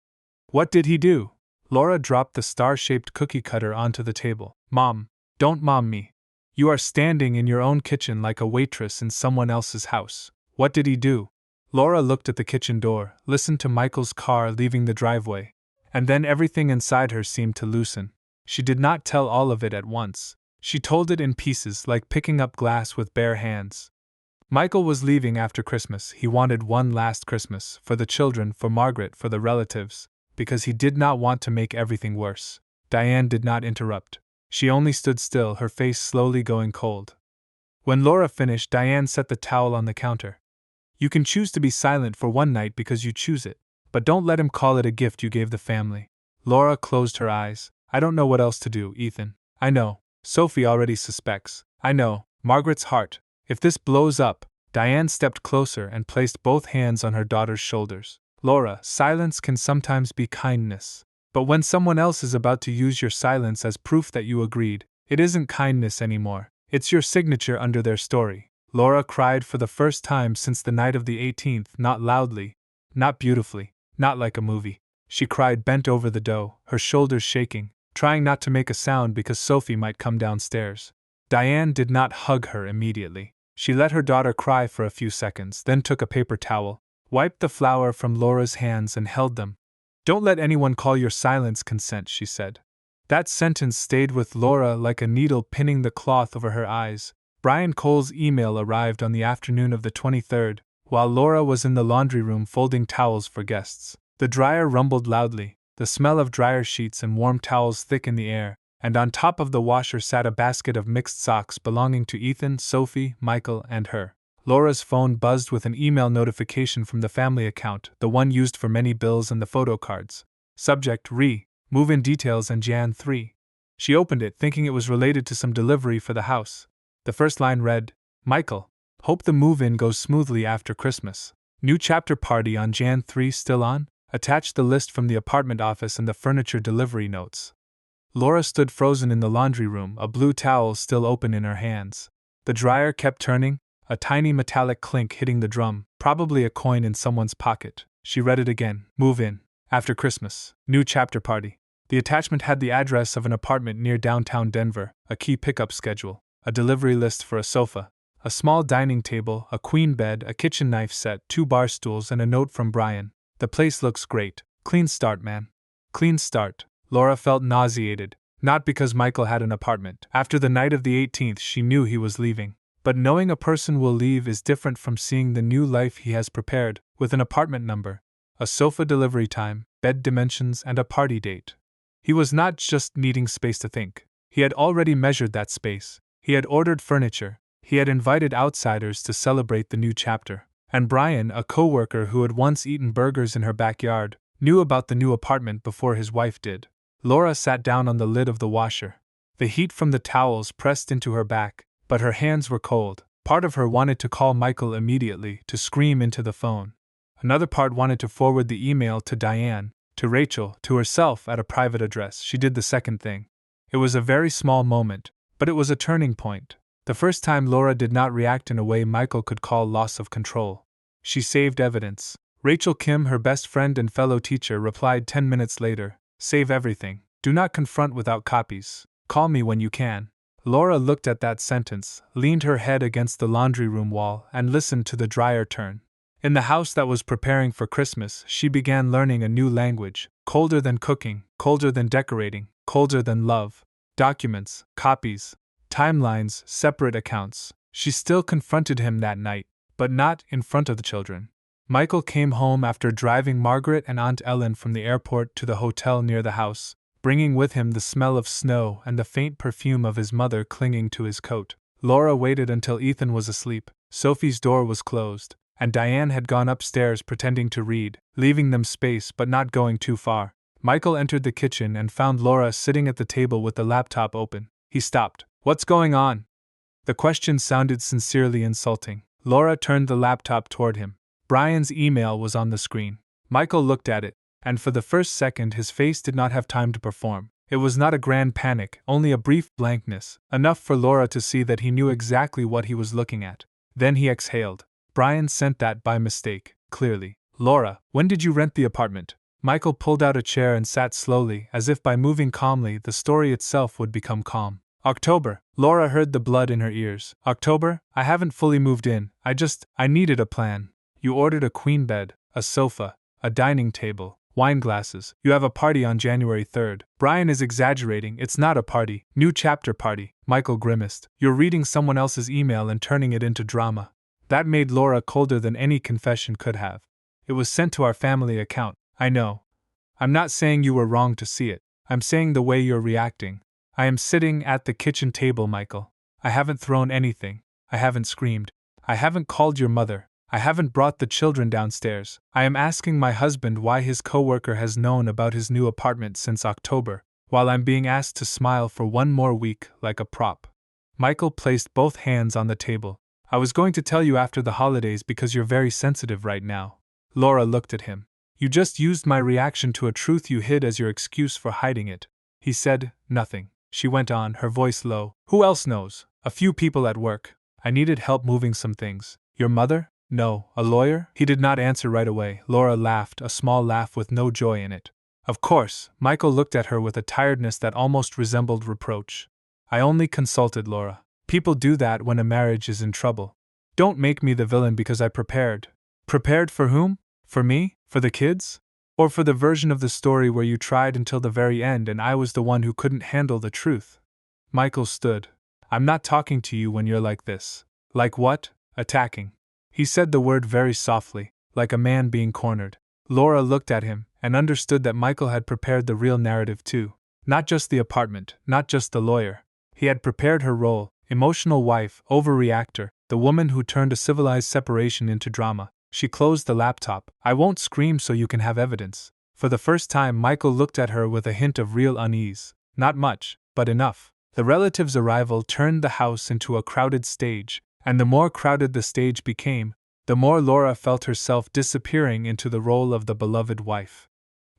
What did he do? Laura dropped the star-shaped cookie cutter onto the table. "Mom, don't mom me. You are standing in your own kitchen like a waitress in someone else's house. What did he do?" Laura looked at the kitchen door, listened to Michael's car leaving the driveway, and then everything inside her seemed to loosen. She did not tell all of it at once. She told it in pieces, like picking up glass with bare hands. Michael was leaving after Christmas. He wanted one last Christmas, for the children, for Margaret, for the relatives, because he did not want to make everything worse. Diane did not interrupt. She only stood still, her face slowly going cold. When Laura finished, Diane set the towel on the counter. "You can choose to be silent for one night because you choose it, but don't let him call it a gift you gave the family." Laura closed her eyes. "I don't know what else to do, Ethan. I know. Sophie already suspects. I know. Margaret's heart. If this blows up..." Diane stepped closer and placed both hands on her daughter's shoulders. "Laura, silence can sometimes be kindness. But when someone else is about to use your silence as proof that you agreed, it isn't kindness anymore. It's your signature under their story." Laura cried for the first time since the night of the 18th, not loudly, not beautifully, not like a movie. She cried bent over the dough, her shoulders shaking, trying not to make a sound because Sophie might come downstairs. Diane did not hug her immediately. She let her daughter cry for a few seconds, then took a paper towel, wiped the flour from Laura's hands and held them. "Don't let anyone call your silence consent," she said. That sentence stayed with Laura like a needle pinning the cloth over her eyes. Brian Cole's email arrived on the afternoon of the 23rd, while Laura was in the laundry room folding towels for guests. The dryer rumbled loudly, the smell of dryer sheets and warm towels thick in the air, and on top of the washer sat a basket of mixed socks belonging to Ethan, Sophie, Michael, and her. Laura's phone buzzed with an email notification from the family account, the one used for many bills and the photo cards. Subject: move-in details and Jan 3. She opened it, thinking it was related to some delivery for the house. The first line read, "Michael, hope the move-in goes smoothly after Christmas. New chapter party on Jan 3 still on?" Attached the list from the apartment office and the furniture delivery notes. Laura stood frozen in the laundry room, a blue towel still open in her hands. The dryer kept turning, a tiny metallic clink hitting the drum, probably a coin in someone's pocket. She read it again. "Move in. After Christmas. New chapter party." The attachment had the address of an apartment near downtown Denver, a key pickup schedule, a delivery list for a sofa, a small dining table, a queen bed, a kitchen knife set, 2 bar stools, and a note from Brian. "The place looks great. Clean start, man." Clean start. Laura felt nauseated, not because Michael had an apartment. After the night of the 18th, she knew he was leaving. But knowing a person will leave is different from seeing the new life he has prepared, with an apartment number, a sofa delivery time, bed dimensions, and a party date. He was not just needing space to think. He had already measured that space. He had ordered furniture. He had invited outsiders to celebrate the new chapter. And Brian, a co-worker who had once eaten burgers in her backyard, knew about the new apartment before his wife did. Laura sat down on the lid of the washer. The heat from the towels pressed into her back, but her hands were cold. Part of her wanted to call Michael immediately, to scream into the phone. Another part wanted to forward the email to Diane, to Rachel, to herself at a private address. She did the second thing. It was a very small moment, but it was a turning point. The first time Laura did not react in a way Michael could call loss of control. She saved evidence. Rachel Kim, her best friend and fellow teacher, replied 10 minutes later, "Save everything. Do not confront without copies. Call me when you can." Laura looked at that sentence, leaned her head against the laundry room wall, and listened to the dryer turn. In the house that was preparing for Christmas, she began learning a new language, colder than cooking, colder than decorating, colder than love. Documents, copies, timelines, separate accounts. She still confronted him that night, but not in front of the children. Michael came home after driving Margaret and Aunt Ellen from the airport to the hotel near the house, bringing with him the smell of snow and the faint perfume of his mother clinging to his coat. Laura waited until Ethan was asleep, Sophie's door was closed, and Diane had gone upstairs pretending to read, leaving them space but not going too far. Michael entered the kitchen and found Laura sitting at the table with the laptop open. He stopped. "What's going on?" The question sounded sincerely insulting. Laura turned the laptop toward him. Brian's email was on the screen. Michael looked at it, and for the first second his face did not have time to perform. It was not a grand panic, only a brief blankness, enough for Laura to see that he knew exactly what he was looking at. Then he exhaled. Brian sent that by mistake, clearly. "Laura, when did you rent the apartment?" Michael pulled out a chair and sat slowly, as if by moving calmly the story itself would become calm. "October." Laura heard the blood in her ears. "October? I haven't fully moved in. I needed a plan. You ordered a queen bed, a sofa, a dining table, wine glasses. You have a party on January 3rd. Brian is exaggerating, it's not a party. New chapter party." Michael grimaced. "You're reading someone else's email and turning it into drama." That made Laura colder than any confession could have. "It was sent to our family account. I know. I'm not saying you were wrong to see it. I'm saying the way you're reacting. I am sitting at the kitchen table, Michael. I haven't thrown anything. I haven't screamed. I haven't called your mother. I haven't brought the children downstairs. I am asking my husband why his coworker has known about his new apartment since October, while I'm being asked to smile for one more week like a prop." Michael placed both hands on the table. "I was going to tell you after the holidays because you're very sensitive right now." Laura looked at him. "You just used my reaction to a truth you hid as your excuse for hiding it." He said nothing. She went on, her voice low. "Who else knows? A few people at work. I needed help moving some things." "Your mother?" "No, a lawyer?" He did not answer right away. Laura laughed, a small laugh with no joy in it. "Of course." Michael looked at her with a tiredness that almost resembled reproach. "I only consulted Laura. People do that when a marriage is in trouble. Don't make me the villain because I prepared." "Prepared for whom? For me? For the kids? Or for the version of the story where you tried until the very end and I was the one who couldn't handle the truth?" Michael stood. "I'm not talking to you when you're like this." "Like what?" "Attacking." He said the word very softly, like a man being cornered. Laura looked at him, and understood that Michael had prepared the real narrative too. Not just the apartment, not just the lawyer. He had prepared her role, emotional wife, overreactor, the woman who turned a civilized separation into drama. She closed the laptop. "I won't scream so you can have evidence." For the first time Michael looked at her with a hint of real unease. Not much, but enough. The relative's arrival turned the house into a crowded stage, and the more crowded the stage became, the more Laura felt herself disappearing into the role of the beloved wife.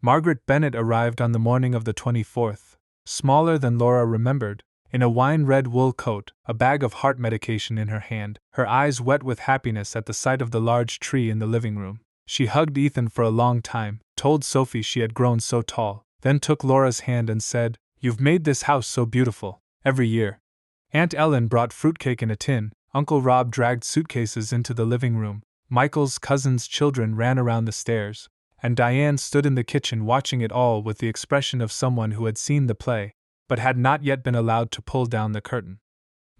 Margaret Bennett arrived on the morning of the 24th, smaller than Laura remembered, in a wine-red wool coat, a bag of heart medication in her hand, her eyes wet with happiness at the sight of the large tree in the living room. She hugged Ethan for a long time, told Sophie she had grown so tall, then took Laura's hand and said, "You've made this house so beautiful. Every year." Aunt Ellen brought fruitcake in a tin. Uncle Rob dragged suitcases into the living room. Michael's cousin's children ran around the stairs, and Diane stood in the kitchen watching it all with the expression of someone who had seen the play, but had not yet been allowed to pull down the curtain.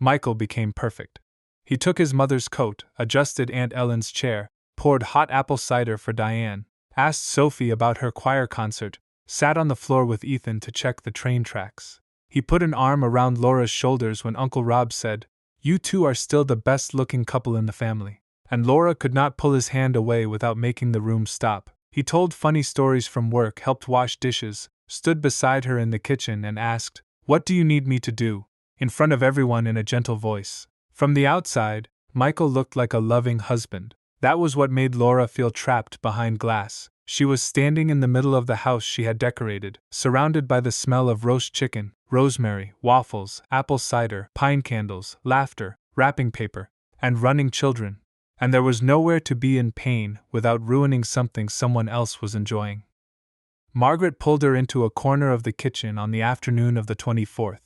Michael became perfect. He took his mother's coat, adjusted Aunt Ellen's chair, poured hot apple cider for Diane, asked Sophie about her choir concert, sat on the floor with Ethan to check the train tracks. He put an arm around Laura's shoulders when Uncle Rob said, "You two are still the best-looking couple in the family." And Laura could not pull his hand away without making the room stop. He told funny stories from work, helped wash dishes, stood beside her in the kitchen and asked, "What do you need me to do?" in front of everyone in a gentle voice. From the outside, Michael looked like a loving husband. That was what made Laura feel trapped behind glass. She was standing in the middle of the house she had decorated, surrounded by the smell of roast chicken, rosemary, waffles, apple cider, pine candles, laughter, wrapping paper, and running children. And there was nowhere to be in pain without ruining something someone else was enjoying. Margaret pulled her into a corner of the kitchen on the afternoon of the 24th.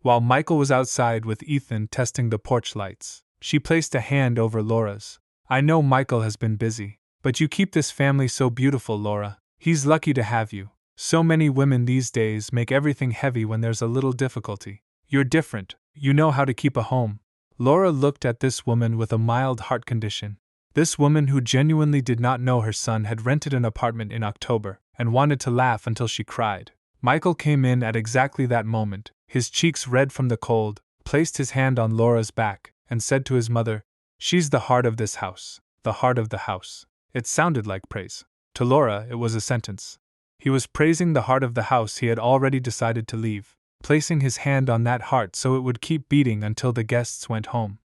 While Michael was outside with Ethan testing the porch lights, she placed a hand over Laura's. I know Michael has been busy, but you keep this family so beautiful, Laura. He's lucky to have you. So many women these days make everything heavy when there's a little difficulty. You're different. You know how to keep a home. Laura looked at this woman with a mild heart condition. This woman who genuinely did not know her son had rented an apartment in October and wanted to laugh until she cried. Michael came in at exactly that moment, his cheeks red from the cold, placed his hand on Laura's back, and said to his mother, "She's the heart of this house, the heart of the house." It sounded like praise. To Laura, it was a sentence. He was praising the heart of the house he had already decided to leave, placing his hand on that heart so it would keep beating until the guests went home.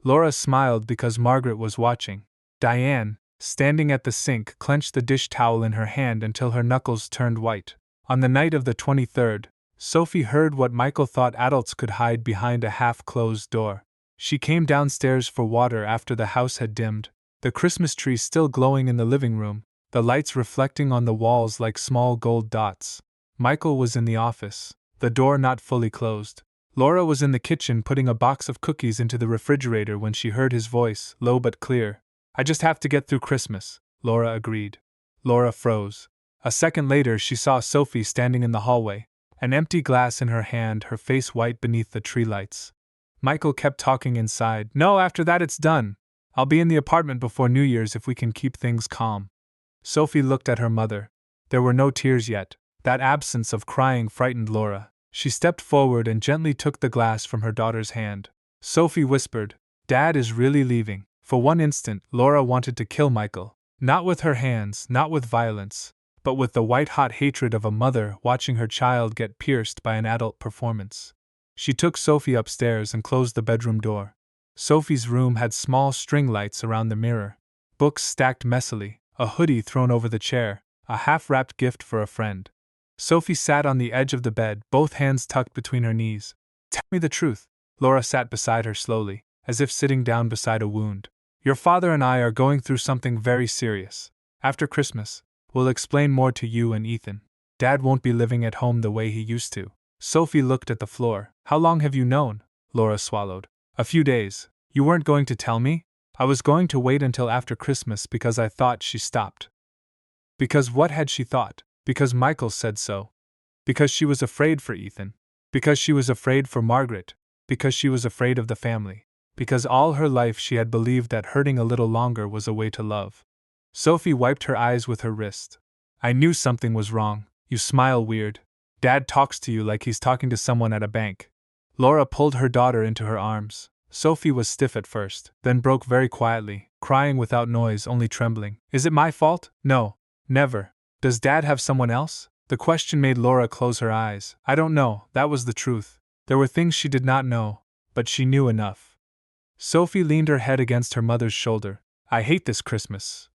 Laura smiled because Margaret was watching. Diane, standing at the sink, clenched the dish towel in her hand until her knuckles turned white. On the night of the 23rd, Sophie heard what Michael thought adults could hide behind a half-closed door. She came downstairs for water after the house had dimmed, the Christmas tree still glowing in the living room, the lights reflecting on the walls like small gold dots. Michael was in the office, the door not fully closed. Laura was in the kitchen putting a box of cookies into the refrigerator when she heard his voice, low but clear. "I just have to get through Christmas," Laura agreed. Laura froze. A second later she saw Sophie standing in the hallway, an empty glass in her hand, her face white beneath the tree lights. Michael kept talking inside. "No, after that it's done. I'll be in the apartment before New Year's if we can keep things calm." Sophie looked at her mother. There were no tears yet. That absence of crying frightened Laura. She stepped forward and gently took the glass from her daughter's hand. Sophie whispered, "Dad is really leaving." For one instant, Laura wanted to kill Michael. Not with her hands, not with violence, but with the white-hot hatred of a mother watching her child get pierced by an adult performance. She took Sophie upstairs and closed the bedroom door. Sophie's room had small string lights around the mirror, books stacked messily, a hoodie thrown over the chair, a half-wrapped gift for a friend. Sophie sat on the edge of the bed, both hands tucked between her knees. "Tell me the truth." Laura sat beside her slowly, as if sitting down beside a wound. "Your father and I are going through something very serious. After Christmas, we'll explain more to you and Ethan. Dad won't be living at home the way he used to." Sophie looked at the floor. "How long have you known?" Laura swallowed. "A few days. You weren't going to tell me?" "I was going to wait until after Christmas because I thought." She stopped. Because what had she thought? Because Michael said so. Because she was afraid for Ethan. Because she was afraid for Margaret. Because she was afraid of the family. Because all her life she had believed that hurting a little longer was a way to love. Sophie wiped her eyes with her wrist. "I knew something was wrong. You smile weird. Dad talks to you like he's talking to someone at a bank." Laura pulled her daughter into her arms. Sophie was stiff at first, then broke very quietly, crying without noise, only trembling. "Is it my fault?" "No. Never." "Does Dad have someone else?" The question made Laura close her eyes. "I don't know," that was the truth. There were things she did not know, but she knew enough. Sophie leaned her head against her mother's shoulder. "I hate this Christmas."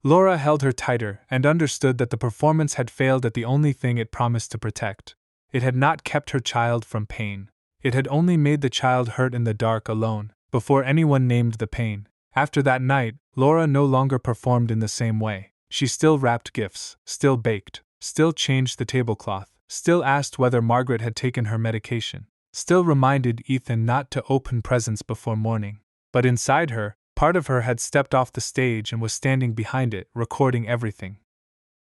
Laura held her tighter and understood that the performance had failed at the only thing it promised to protect. It had not kept her child from pain. It had only made the child hurt in the dark alone, before anyone named the pain. After that night, Laura no longer performed in the same way. She still wrapped gifts, still baked, still changed the tablecloth, still asked whether Margaret had taken her medication, still reminded Ethan not to open presents before morning. But inside her, part of her had stepped off the stage and was standing behind it, recording everything.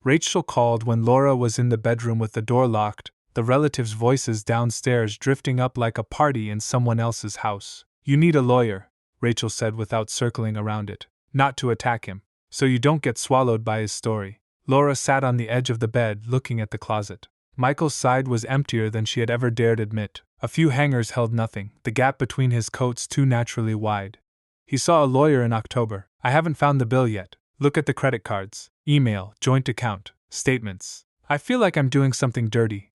Rachel called when Laura was in the bedroom with the door locked, the relatives' voices downstairs drifting up like a party in someone else's house. "You need a lawyer," Rachel said without circling around it. "Not to attack him, so you don't get swallowed by his story." Laura sat on the edge of the bed looking at the closet. Michael's side was emptier than she had ever dared admit. A few hangers held nothing, the gap between his coats too naturally wide. "He saw a lawyer in October. I haven't found the bill yet. Look at the credit cards, email, joint account, statements. I feel like I'm doing something dirty."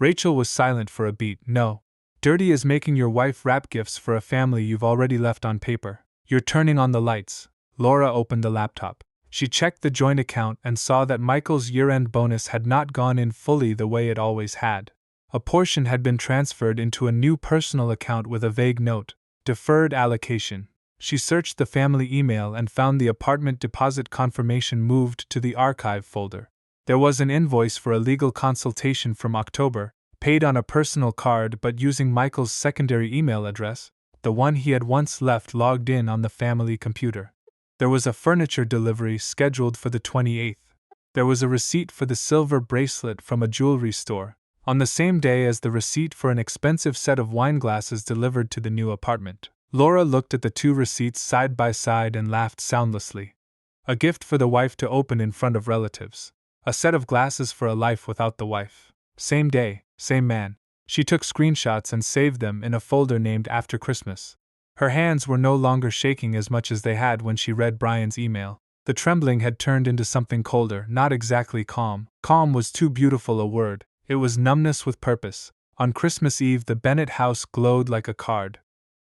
Rachel was silent for a beat. "No. Dirty is making your wife wrap gifts for a family you've already left on paper. You're turning on the lights." Laura opened the laptop. She checked the joint account and saw that Michael's year-end bonus had not gone in fully the way it always had. A portion had been transferred into a new personal account with a vague note, deferred allocation. She searched the family email and found the apartment deposit confirmation moved to the archive folder. There was an invoice for a legal consultation from October, paid on a personal card but using Michael's secondary email address, the one he had once left logged in on the family computer. There was a furniture delivery scheduled for the 28th. There was a receipt for the silver bracelet from a jewelry store, on the same day as the receipt for an expensive set of wine glasses delivered to the new apartment. Laura looked at the two receipts side by side and laughed soundlessly. A gift for the wife to open in front of relatives. A set of glasses for a life without the wife. Same day, same man. She took screenshots and saved them in a folder named After Christmas. Her hands were no longer shaking as much as they had when she read Brian's email. The trembling had turned into something colder, not exactly calm. Calm was too beautiful a word. It was numbness with purpose. On Christmas Eve, the Bennett house glowed like a card.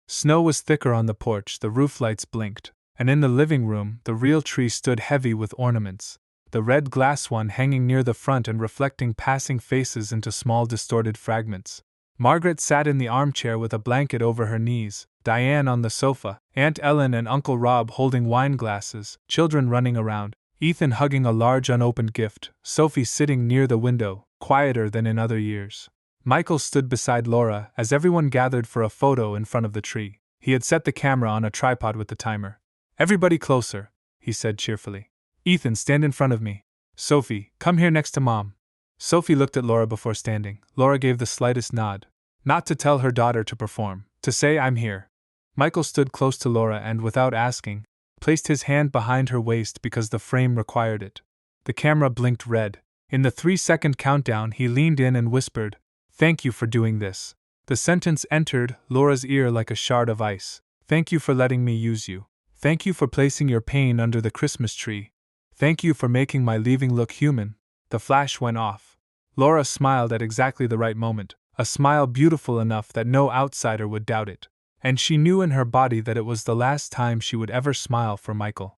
Snow was thicker on the porch, the roof lights blinked, and in the living room, the real tree stood heavy with ornaments, the red glass one hanging near the front and reflecting passing faces into small distorted fragments. Margaret sat in the armchair with a blanket over her knees, Diane on the sofa, Aunt Ellen and Uncle Rob holding wine glasses, children running around, Ethan hugging a large unopened gift, Sophie sitting near the window, quieter than in other years. Michael stood beside Laura as everyone gathered for a photo in front of the tree. He had set the camera on a tripod with the timer. "Everybody closer," he said cheerfully. "Ethan, stand in front of me. Sophie, come here next to Mom." Sophie looked at Laura before standing. Laura gave the slightest nod. Not to tell her daughter to perform, to say "I'm here." Michael stood close to Laura and, without asking, placed his hand behind her waist because the frame required it. The camera blinked red. In the 3-second countdown, he leaned in and whispered, "Thank you for doing this." The sentence entered Laura's ear like a shard of ice. "Thank you for letting me use you. Thank you for placing your pain under the Christmas tree. Thank you for making my leaving look human." The flash went off. Laura smiled at exactly the right moment, a smile beautiful enough that no outsider would doubt it. And she knew in her body that it was the last time she would ever smile for Michael.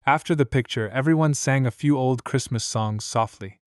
After the picture, everyone sang a few old Christmas songs softly.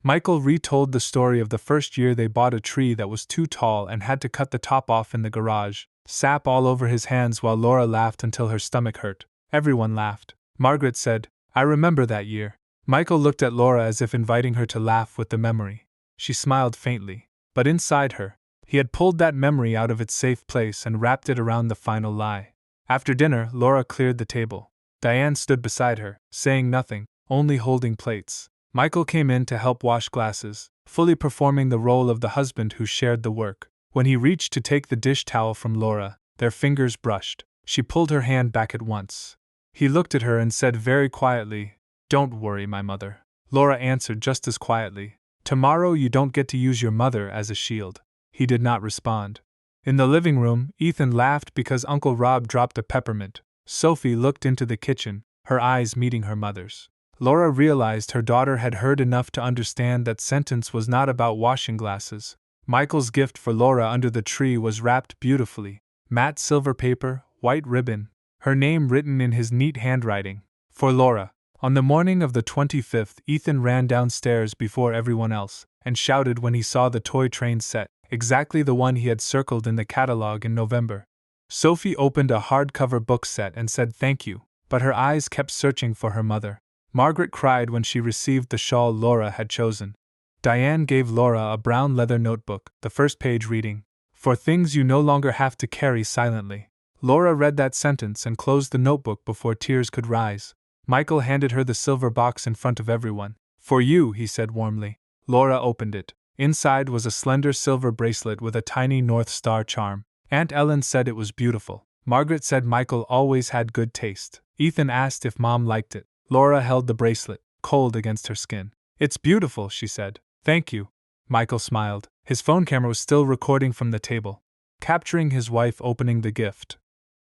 Michael retold the story of the first year they bought a tree that was too tall and had to cut the top off in the garage, sap all over his hands while Laura laughed until her stomach hurt. Everyone laughed. Margaret said, "I remember that year." Michael looked at Laura as if inviting her to laugh with the memory. She smiled faintly, but inside her, he had pulled that memory out of its safe place and wrapped it around the final lie. After dinner, Laura cleared the table. Diane stood beside her, saying nothing, only holding plates. Michael came in to help wash glasses, fully performing the role of the husband who shared the work. When he reached to take the dish towel from Laura, their fingers brushed. She pulled her hand back at once. He looked at her and said very quietly, "Don't worry, my mother." Laura answered just as quietly, "Tomorrow you don't get to use your mother as a shield." He did not respond. In the living room, Ethan laughed because Uncle Rob dropped a peppermint. Sophie looked into the kitchen, her eyes meeting her mother's. Laura realized her daughter had heard enough to understand that sentence was not about washing glasses. Michael's gift for Laura under the tree was wrapped beautifully. Matte silver paper, white ribbon, her name written in his neat handwriting. For Laura. On the morning of the 25th, Ethan ran downstairs before everyone else, and shouted when he saw the toy train set, exactly the one he had circled in the catalog in November. Sophie opened a hardcover book set and said thank you, but her eyes kept searching for her mother. Margaret cried when she received the shawl Laura had chosen. Diane gave Laura a brown leather notebook, the first page reading, "For things you no longer have to carry silently." Laura read that sentence and closed the notebook before tears could rise. Michael handed her the silver box in front of everyone. "For you," he said warmly. Laura opened it. Inside was a slender silver bracelet with a tiny North Star charm. Aunt Ellen said it was beautiful. Margaret said Michael always had good taste. Ethan asked if Mom liked it. Laura held the bracelet, cold against her skin. "It's beautiful," she said. "Thank you." Michael smiled. His phone camera was still recording from the table, capturing his wife opening the gift.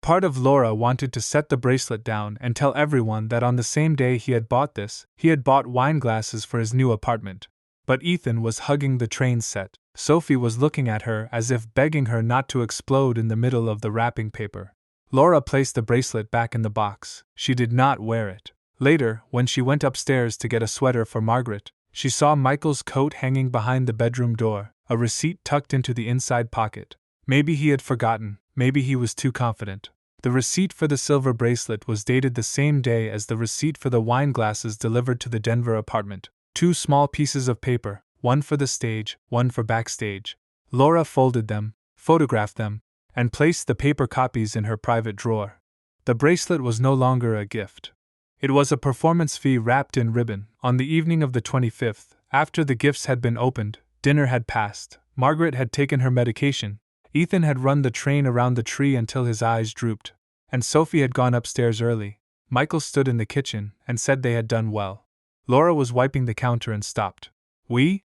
Part of Laura wanted to set the bracelet down and tell everyone that on the same day he had bought this, he had bought wine glasses for his new apartment. But Ethan was hugging the train set. Sophie was looking at her as if begging her not to explode in the middle of the wrapping paper. Laura placed the bracelet back in the box. She did not wear it. Later, when she went upstairs to get a sweater for Margaret, she saw Michael's coat hanging behind the bedroom door, a receipt tucked into the inside pocket. Maybe he had forgotten, maybe he was too confident. The receipt for the silver bracelet was dated the same day as the receipt for the wine glasses delivered to the Denver apartment. 2 small pieces of paper, one for the stage, one for backstage. Laura folded them, photographed them, and placed the paper copies in her private drawer. The bracelet was no longer a gift. It was a performance fee wrapped in ribbon. On the evening of the 25th, after the gifts had been opened, dinner had passed, Margaret had taken her medication, Ethan had run the train around the tree until his eyes drooped, and Sophie had gone upstairs early. Michael stood in the kitchen and said they had done well. Laura was wiping the counter and stopped. "We?"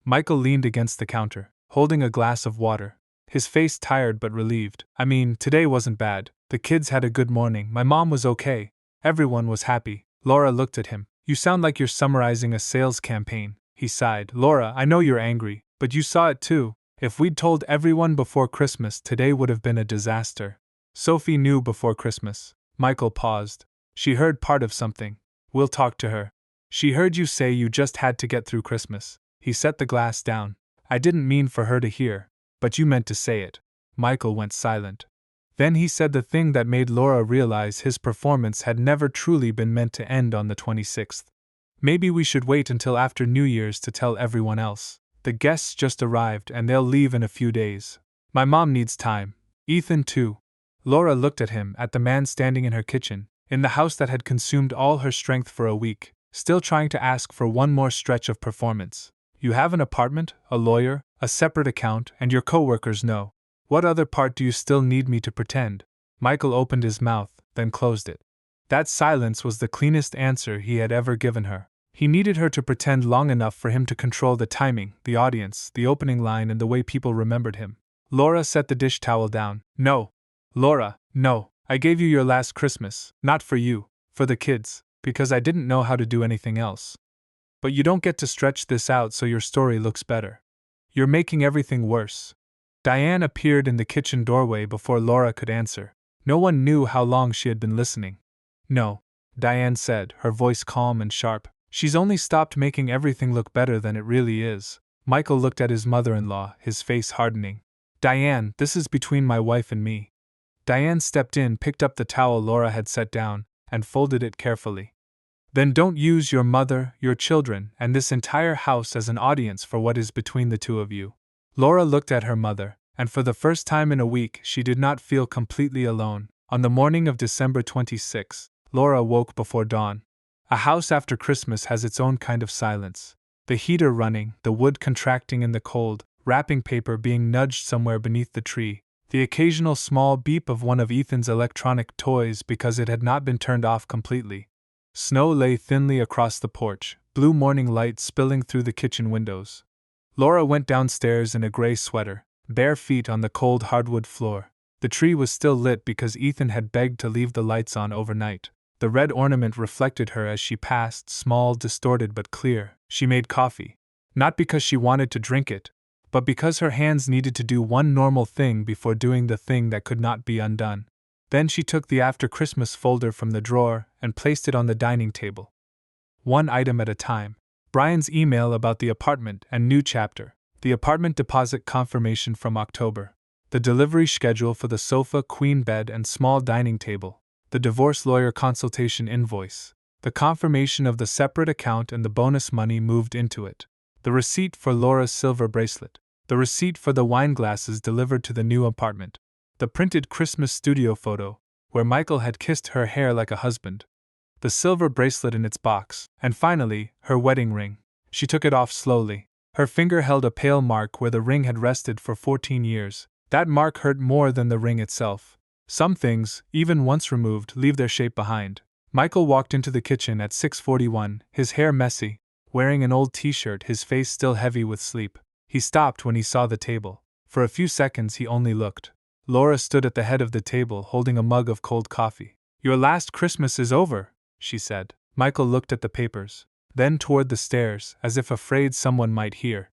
Michael leaned against the counter, holding a glass of water, his face tired but relieved. "I mean, today wasn't bad. The kids had a good morning, my mom was okay. Everyone was happy." Laura looked at him. "You sound like you're summarizing a sales campaign," he sighed. "Laura, I know you're angry, but you saw it too. If we'd told everyone before Christmas, today would have been a disaster." Sophie knew before Christmas. Michael paused. "She heard part of something. We'll talk to her. She heard you say you just had to get through Christmas." He set the glass down. "I didn't mean for her to hear, but you meant to say it." Michael went silent. Then he said the thing that made Laura realize his performance had never truly been meant to end on the 26th. "Maybe we should wait until after New Year's to tell everyone else. The guests just arrived and they'll leave in a few days. My mom needs time. Ethan too." Laura looked at him, at the man standing in her kitchen, in the house that had consumed all her strength for a week, still trying to ask for one more stretch of performance. "You have an apartment, a lawyer, a separate account, and your co-workers know. What other part do you still need me to pretend?" Michael opened his mouth, then closed it. That silence was the cleanest answer he had ever given her. He needed her to pretend long enough for him to control the timing, the audience, the opening line, and the way people remembered him. Laura set the dish towel down. "No. Laura, no. I gave you your last Christmas, not for you, for the kids, because I didn't know how to do anything else. But you don't get to stretch this out so your story looks better. You're making everything worse." Diane appeared in the kitchen doorway before Laura could answer. No one knew how long she had been listening. "No," Diane said, her voice calm and sharp. "She's only stopped making everything look better than it really is." Michael looked at his mother-in-law, his face hardening. "Diane, this is between my wife and me." Diane stepped in, picked up the towel Laura had set down, and folded it carefully. "Then don't use your mother, your children, and this entire house as an audience for what is between the two of you." Laura looked at her mother, and for the first time in a week she did not feel completely alone. On the morning of December 26, Laura woke before dawn. A house after Christmas has its own kind of silence. The heater running, the wood contracting in the cold, wrapping paper being nudged somewhere beneath the tree, the occasional small beep of one of Ethan's electronic toys because it had not been turned off completely. Snow lay thinly across the porch, blue morning light spilling through the kitchen windows. Laura went downstairs in a gray sweater, bare feet on the cold hardwood floor. The tree was still lit because Ethan had begged to leave the lights on overnight. The red ornament reflected her as she passed, small, distorted but clear. She made coffee. Not because she wanted to drink it, but because her hands needed to do one normal thing before doing the thing that could not be undone. Then she took the After Christmas folder from the drawer and placed it on the dining table. One item at a time. Brian's email about the apartment and new chapter. The apartment deposit confirmation from October. The delivery schedule for the sofa, queen bed, and small dining table. The divorce lawyer consultation invoice. The confirmation of the separate account and the bonus money moved into it. The receipt for Laura's silver bracelet. The receipt for the wine glasses delivered to the new apartment. The printed Christmas studio photo, where Michael had kissed her hair like a husband. The silver bracelet in its box, and finally, her wedding ring. She took it off slowly. Her finger held a pale mark where the ring had rested for 14 years. That mark hurt more than the ring itself. Some things, even once removed, leave their shape behind. Michael walked into the kitchen at 6:41, his hair messy, wearing an old t-shirt, his face still heavy with sleep. He stopped when he saw the table. For a few seconds he only looked. Laura stood at the head of the table holding a mug of cold coffee. "Your last Christmas is over," she said. Michael looked at the papers, then toward the stairs, as if afraid someone might hear.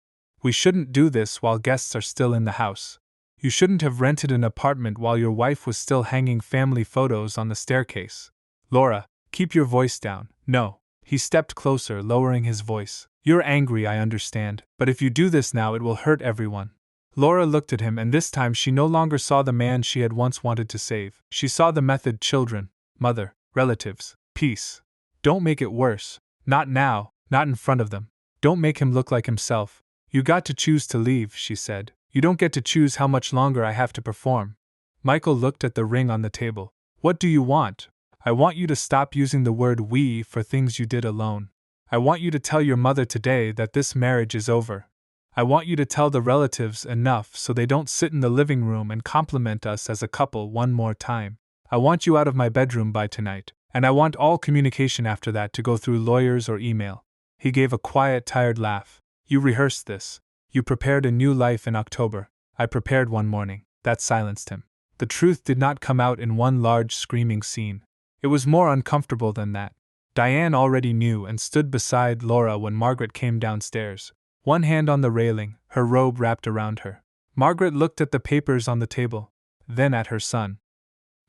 "We shouldn't do this while guests are still in the house. You shouldn't have rented an apartment while your wife was still hanging family photos on the staircase. Laura, keep your voice down. No. He stepped closer, lowering his voice. You're angry, I understand, but if you do this now, it will hurt everyone. Laura looked at him, and this time she no longer saw the man she had once wanted to save. She saw the method: children, mother, relatives, peace. Don't make it worse. Not now, not in front of them. Don't make him look like himself. You got to choose to leave, she said. You don't get to choose how much longer I have to perform. Michael looked at the ring on the table. What do you want? I want you to stop using the word we for things you did alone. I want you to tell your mother today that this marriage is over. I want you to tell the relatives enough so they don't sit in the living room and compliment us as a couple one more time. I want you out of my bedroom by tonight, and I want all communication after that to go through lawyers or email. He gave a quiet, tired laugh. You rehearsed this. You prepared a new life in October. I prepared one morning. That silenced him. The truth did not come out in one large screaming scene. It was more uncomfortable than that. Diane already knew and stood beside Laura when Margaret came downstairs, one hand on the railing, her robe wrapped around her. Margaret looked at the papers on the table, then at her son.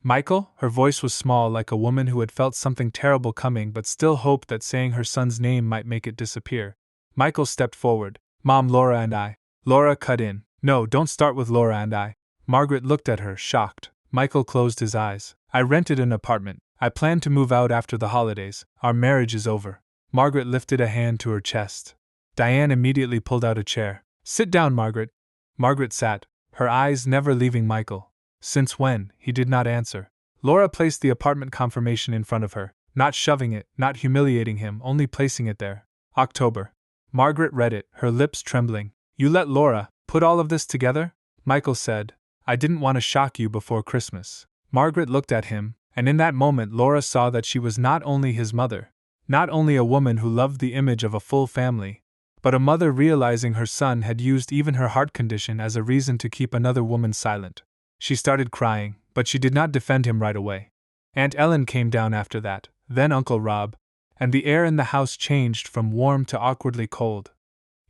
Michael? Her voice was small, like a woman who had felt something terrible coming but still hoped that saying her son's name might make it disappear. Michael stepped forward. Mom, Laura and I. Laura cut in. No, don't start with Laura and I. Margaret looked at her, shocked. Michael closed his eyes. I rented an apartment. I plan to move out after the holidays. Our marriage is over. Margaret lifted a hand to her chest. Diane immediately pulled out a chair. Sit down, Margaret. Margaret sat, her eyes never leaving Michael. Since when? He did not answer. Laura placed the apartment confirmation in front of her, not shoving it, not humiliating him, only placing it there. October. Margaret read it, her lips trembling. You let Laura put all of this together? Michael said. I didn't want to shock you before Christmas. Margaret looked at him, and in that moment Laura saw that she was not only his mother, not only a woman who loved the image of a full family, but a mother realizing her son had used even her heart condition as a reason to keep another woman silent. She started crying, but she did not defend him right away. Aunt Ellen came down after that, then Uncle Rob, and the air in the house changed from warm to awkwardly cold.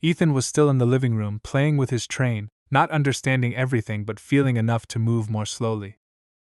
Ethan was still in the living room playing with his train, not understanding everything but feeling enough to move more slowly.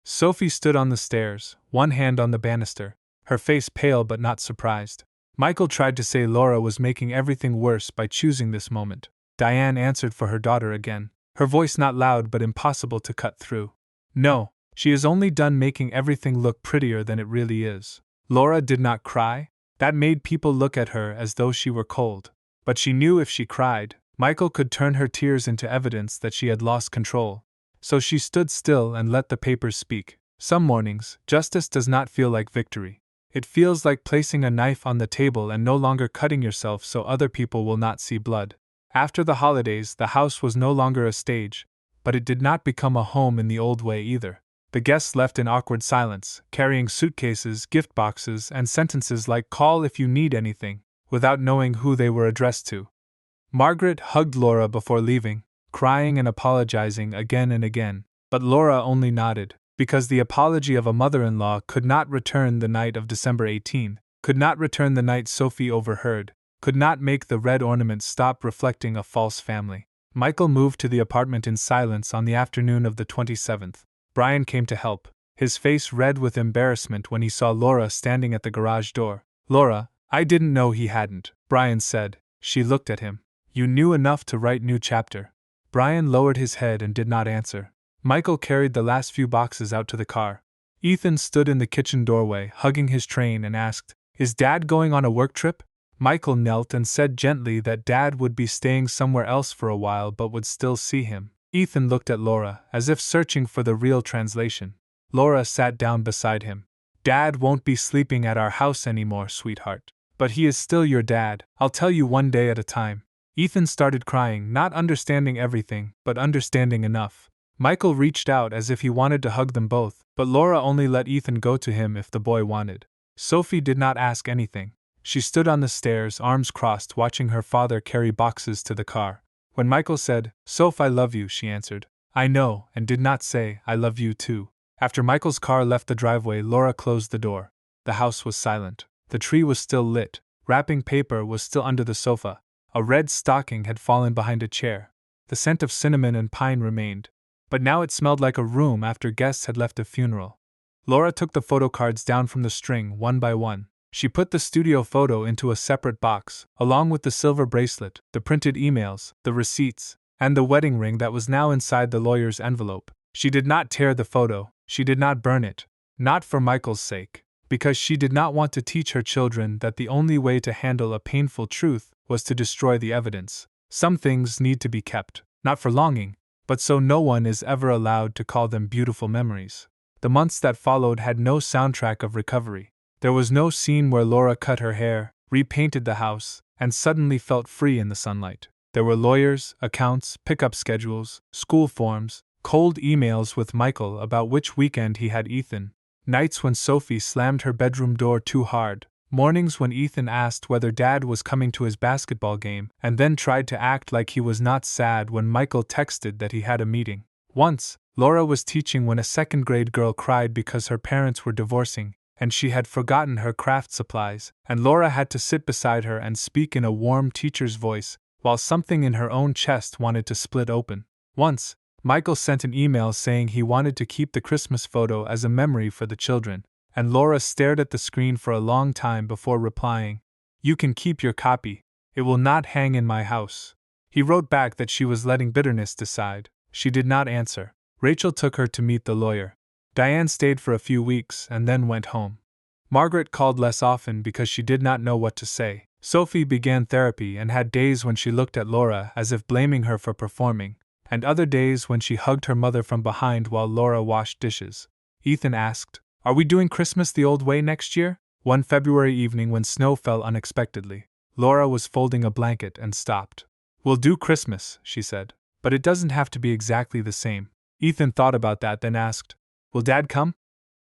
Sophie stood on the stairs, one hand on the banister, her face pale but not surprised. Michael tried to say Laura was making everything worse by choosing this moment. Diane answered for her daughter again, her voice not loud but impossible to cut through. No, she is only done making everything look prettier than it really is. Laura did not cry. That made people look at her as though she were cold. But she knew if she cried, Michael could turn her tears into evidence that she had lost control. So she stood still and let the papers speak. Some mornings, justice does not feel like victory. It feels like placing a knife on the table and no longer cutting yourself so other people will not see blood. After the holidays, the house was no longer a stage, but it did not become a home in the old way either. The guests left in awkward silence, carrying suitcases, gift boxes, and sentences like "call if you need anything," without knowing who they were addressed to. Margaret hugged Laura before leaving, crying and apologizing again and again, but Laura only nodded, because the apology of a mother-in-law could not return the night of December 18, could not return the night Sophie overheard, could not make the red ornament stop reflecting a false family. Michael moved to the apartment in silence on the afternoon of the 27th. Brian came to help, his face red with embarrassment when he saw Laura standing at the garage door. Laura, I didn't know he hadn't, Brian said. She looked at him. You knew enough to write new chapter. Brian lowered his head and did not answer. Michael carried the last few boxes out to the car. Ethan stood in the kitchen doorway, hugging his train, and asked, Is Dad going on a work trip? Michael knelt and said gently that Dad would be staying somewhere else for a while but would still see him. Ethan looked at Laura, as if searching for the real translation. Laura sat down beside him. Dad won't be sleeping at our house anymore, sweetheart. But he is still your dad. I'll tell you one day at a time. Ethan started crying, not understanding everything, but understanding enough. Michael reached out as if he wanted to hug them both, but Laura only let Ethan go to him if the boy wanted. Sophie did not ask anything. She stood on the stairs, arms crossed, watching her father carry boxes to the car. When Michael said, Soph, I love you, she answered, I know, and did not say, I love you too. After Michael's car left the driveway, Laura closed the door. The house was silent. The tree was still lit. Wrapping paper was still under the sofa. A red stocking had fallen behind a chair. The scent of cinnamon and pine remained. But now it smelled like a room after guests had left a funeral. Laura took the photo cards down from the string one by one. She put the studio photo into a separate box, along with the silver bracelet, the printed emails, the receipts, and the wedding ring that was now inside the lawyer's envelope. She did not tear the photo, she did not burn it. Not for Michael's sake, because she did not want to teach her children that the only way to handle a painful truth was to destroy the evidence. Some things need to be kept, not for longing, but so no one is ever allowed to call them beautiful memories. The months that followed had no soundtrack of recovery. There was no scene where Laura cut her hair, repainted the house, and suddenly felt free in the sunlight. There were lawyers, accounts, pickup schedules, school forms, cold emails with Michael about which weekend he had Ethan, nights when Sophie slammed her bedroom door too hard, mornings when Ethan asked whether Dad was coming to his basketball game and then tried to act like he was not sad when Michael texted that he had a meeting. Once, Laura was teaching when a second-grade girl cried because her parents were divorcing, and she had forgotten her craft supplies, and Laura had to sit beside her and speak in a warm teacher's voice, while something in her own chest wanted to split open. Once, Michael sent an email saying he wanted to keep the Christmas photo as a memory for the children, and Laura stared at the screen for a long time before replying, "You can keep your copy. It will not hang in my house." He wrote back that she was letting bitterness decide. She did not answer. Rachel took her to meet the lawyer. Diane stayed for a few weeks and then went home. Margaret called less often because she did not know what to say. Sophie began therapy and had days when she looked at Laura as if blaming her for performing, and other days when she hugged her mother from behind while Laura washed dishes. Ethan asked, "Are we doing Christmas the old way next year?" One February evening when snow fell unexpectedly, Laura was folding a blanket and stopped. "We'll do Christmas," she said, "but it doesn't have to be exactly the same." Ethan thought about that, then asked, "Will Dad come?"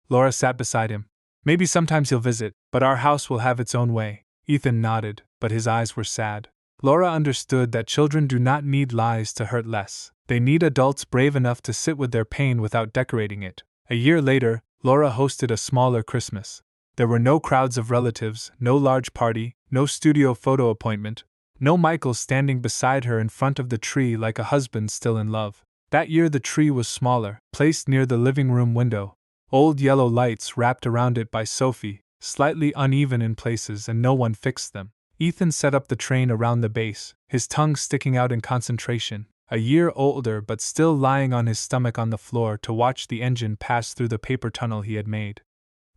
Laura sat beside him. "Maybe sometimes he'll visit, but our house will have its own way." Ethan nodded, but his eyes were sad. Laura understood that children do not need lies to hurt less. They need adults brave enough to sit with their pain without decorating it. A year later, Laura hosted a smaller Christmas. There were no crowds of relatives, no large party, no studio photo appointment, no Michael standing beside her in front of the tree like a husband still in love. That year the tree was smaller, placed near the living room window. Old yellow lights wrapped around it by Sophie, slightly uneven in places, and no one fixed them. Ethan set up the train around the base, his tongue sticking out in concentration, a year older but still lying on his stomach on the floor to watch the engine pass through the paper tunnel he had made.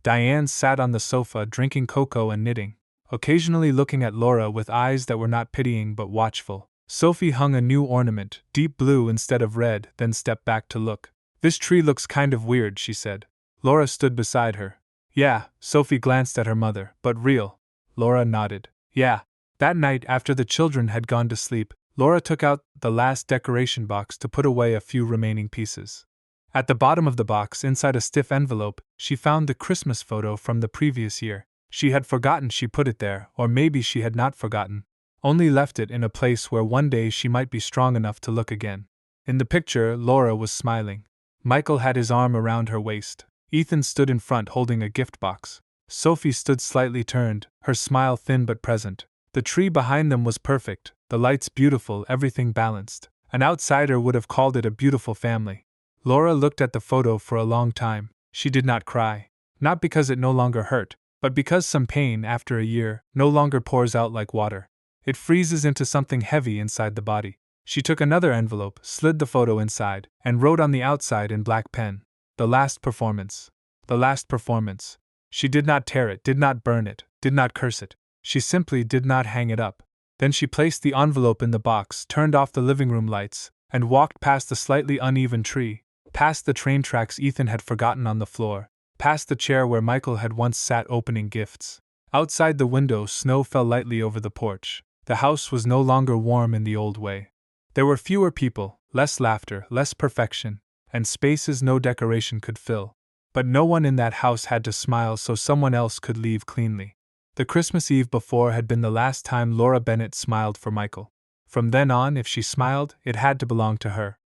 Diane sat on the sofa drinking cocoa and knitting, occasionally looking at Laura with eyes that were not pitying but watchful. Sophie hung a new ornament, deep blue instead of red, then stepped back to look. "This tree looks kind of weird," she said. Laura stood beside her. "Yeah," Sophie glanced at her mother, "but real." Laura nodded. "Yeah." That night, after the children had gone to sleep, Laura took out the last decoration box to put away a few remaining pieces. At the bottom of the box, inside a stiff envelope, she found the Christmas photo from the previous year. She had forgotten she put it there, or maybe she had not forgotten, only left it in a place where one day she might be strong enough to look again. In the picture, Laura was smiling. Michael had his arm around her waist. Ethan stood in front holding a gift box. Sophie stood slightly turned, her smile thin but present. The tree behind them was perfect, the lights beautiful, everything balanced. An outsider would have called it a beautiful family. Laura looked at the photo for a long time. She did not cry. Not because it no longer hurt, but because some pain, after a year, no longer pours out like water. It freezes into something heavy inside the body. She took another envelope, slid the photo inside, and wrote on the outside in black pen, "The last performance. The last performance." She did not tear it, did not burn it, did not curse it. She simply did not hang it up. Then she placed the envelope in the box, turned off the living room lights, and walked past the slightly uneven tree, past the train tracks Ethan had forgotten on the floor, past the chair where Michael had once sat opening gifts. Outside the window, snow fell lightly over the porch. The house was no longer warm in the old way. There were fewer people, less laughter, less perfection, and spaces no decoration could fill. But no one in that house had to smile so someone else could leave cleanly. The Christmas Eve before had been the last time Laura Bennett smiled for Michael. From then on, if she smiled, it had to belong to her.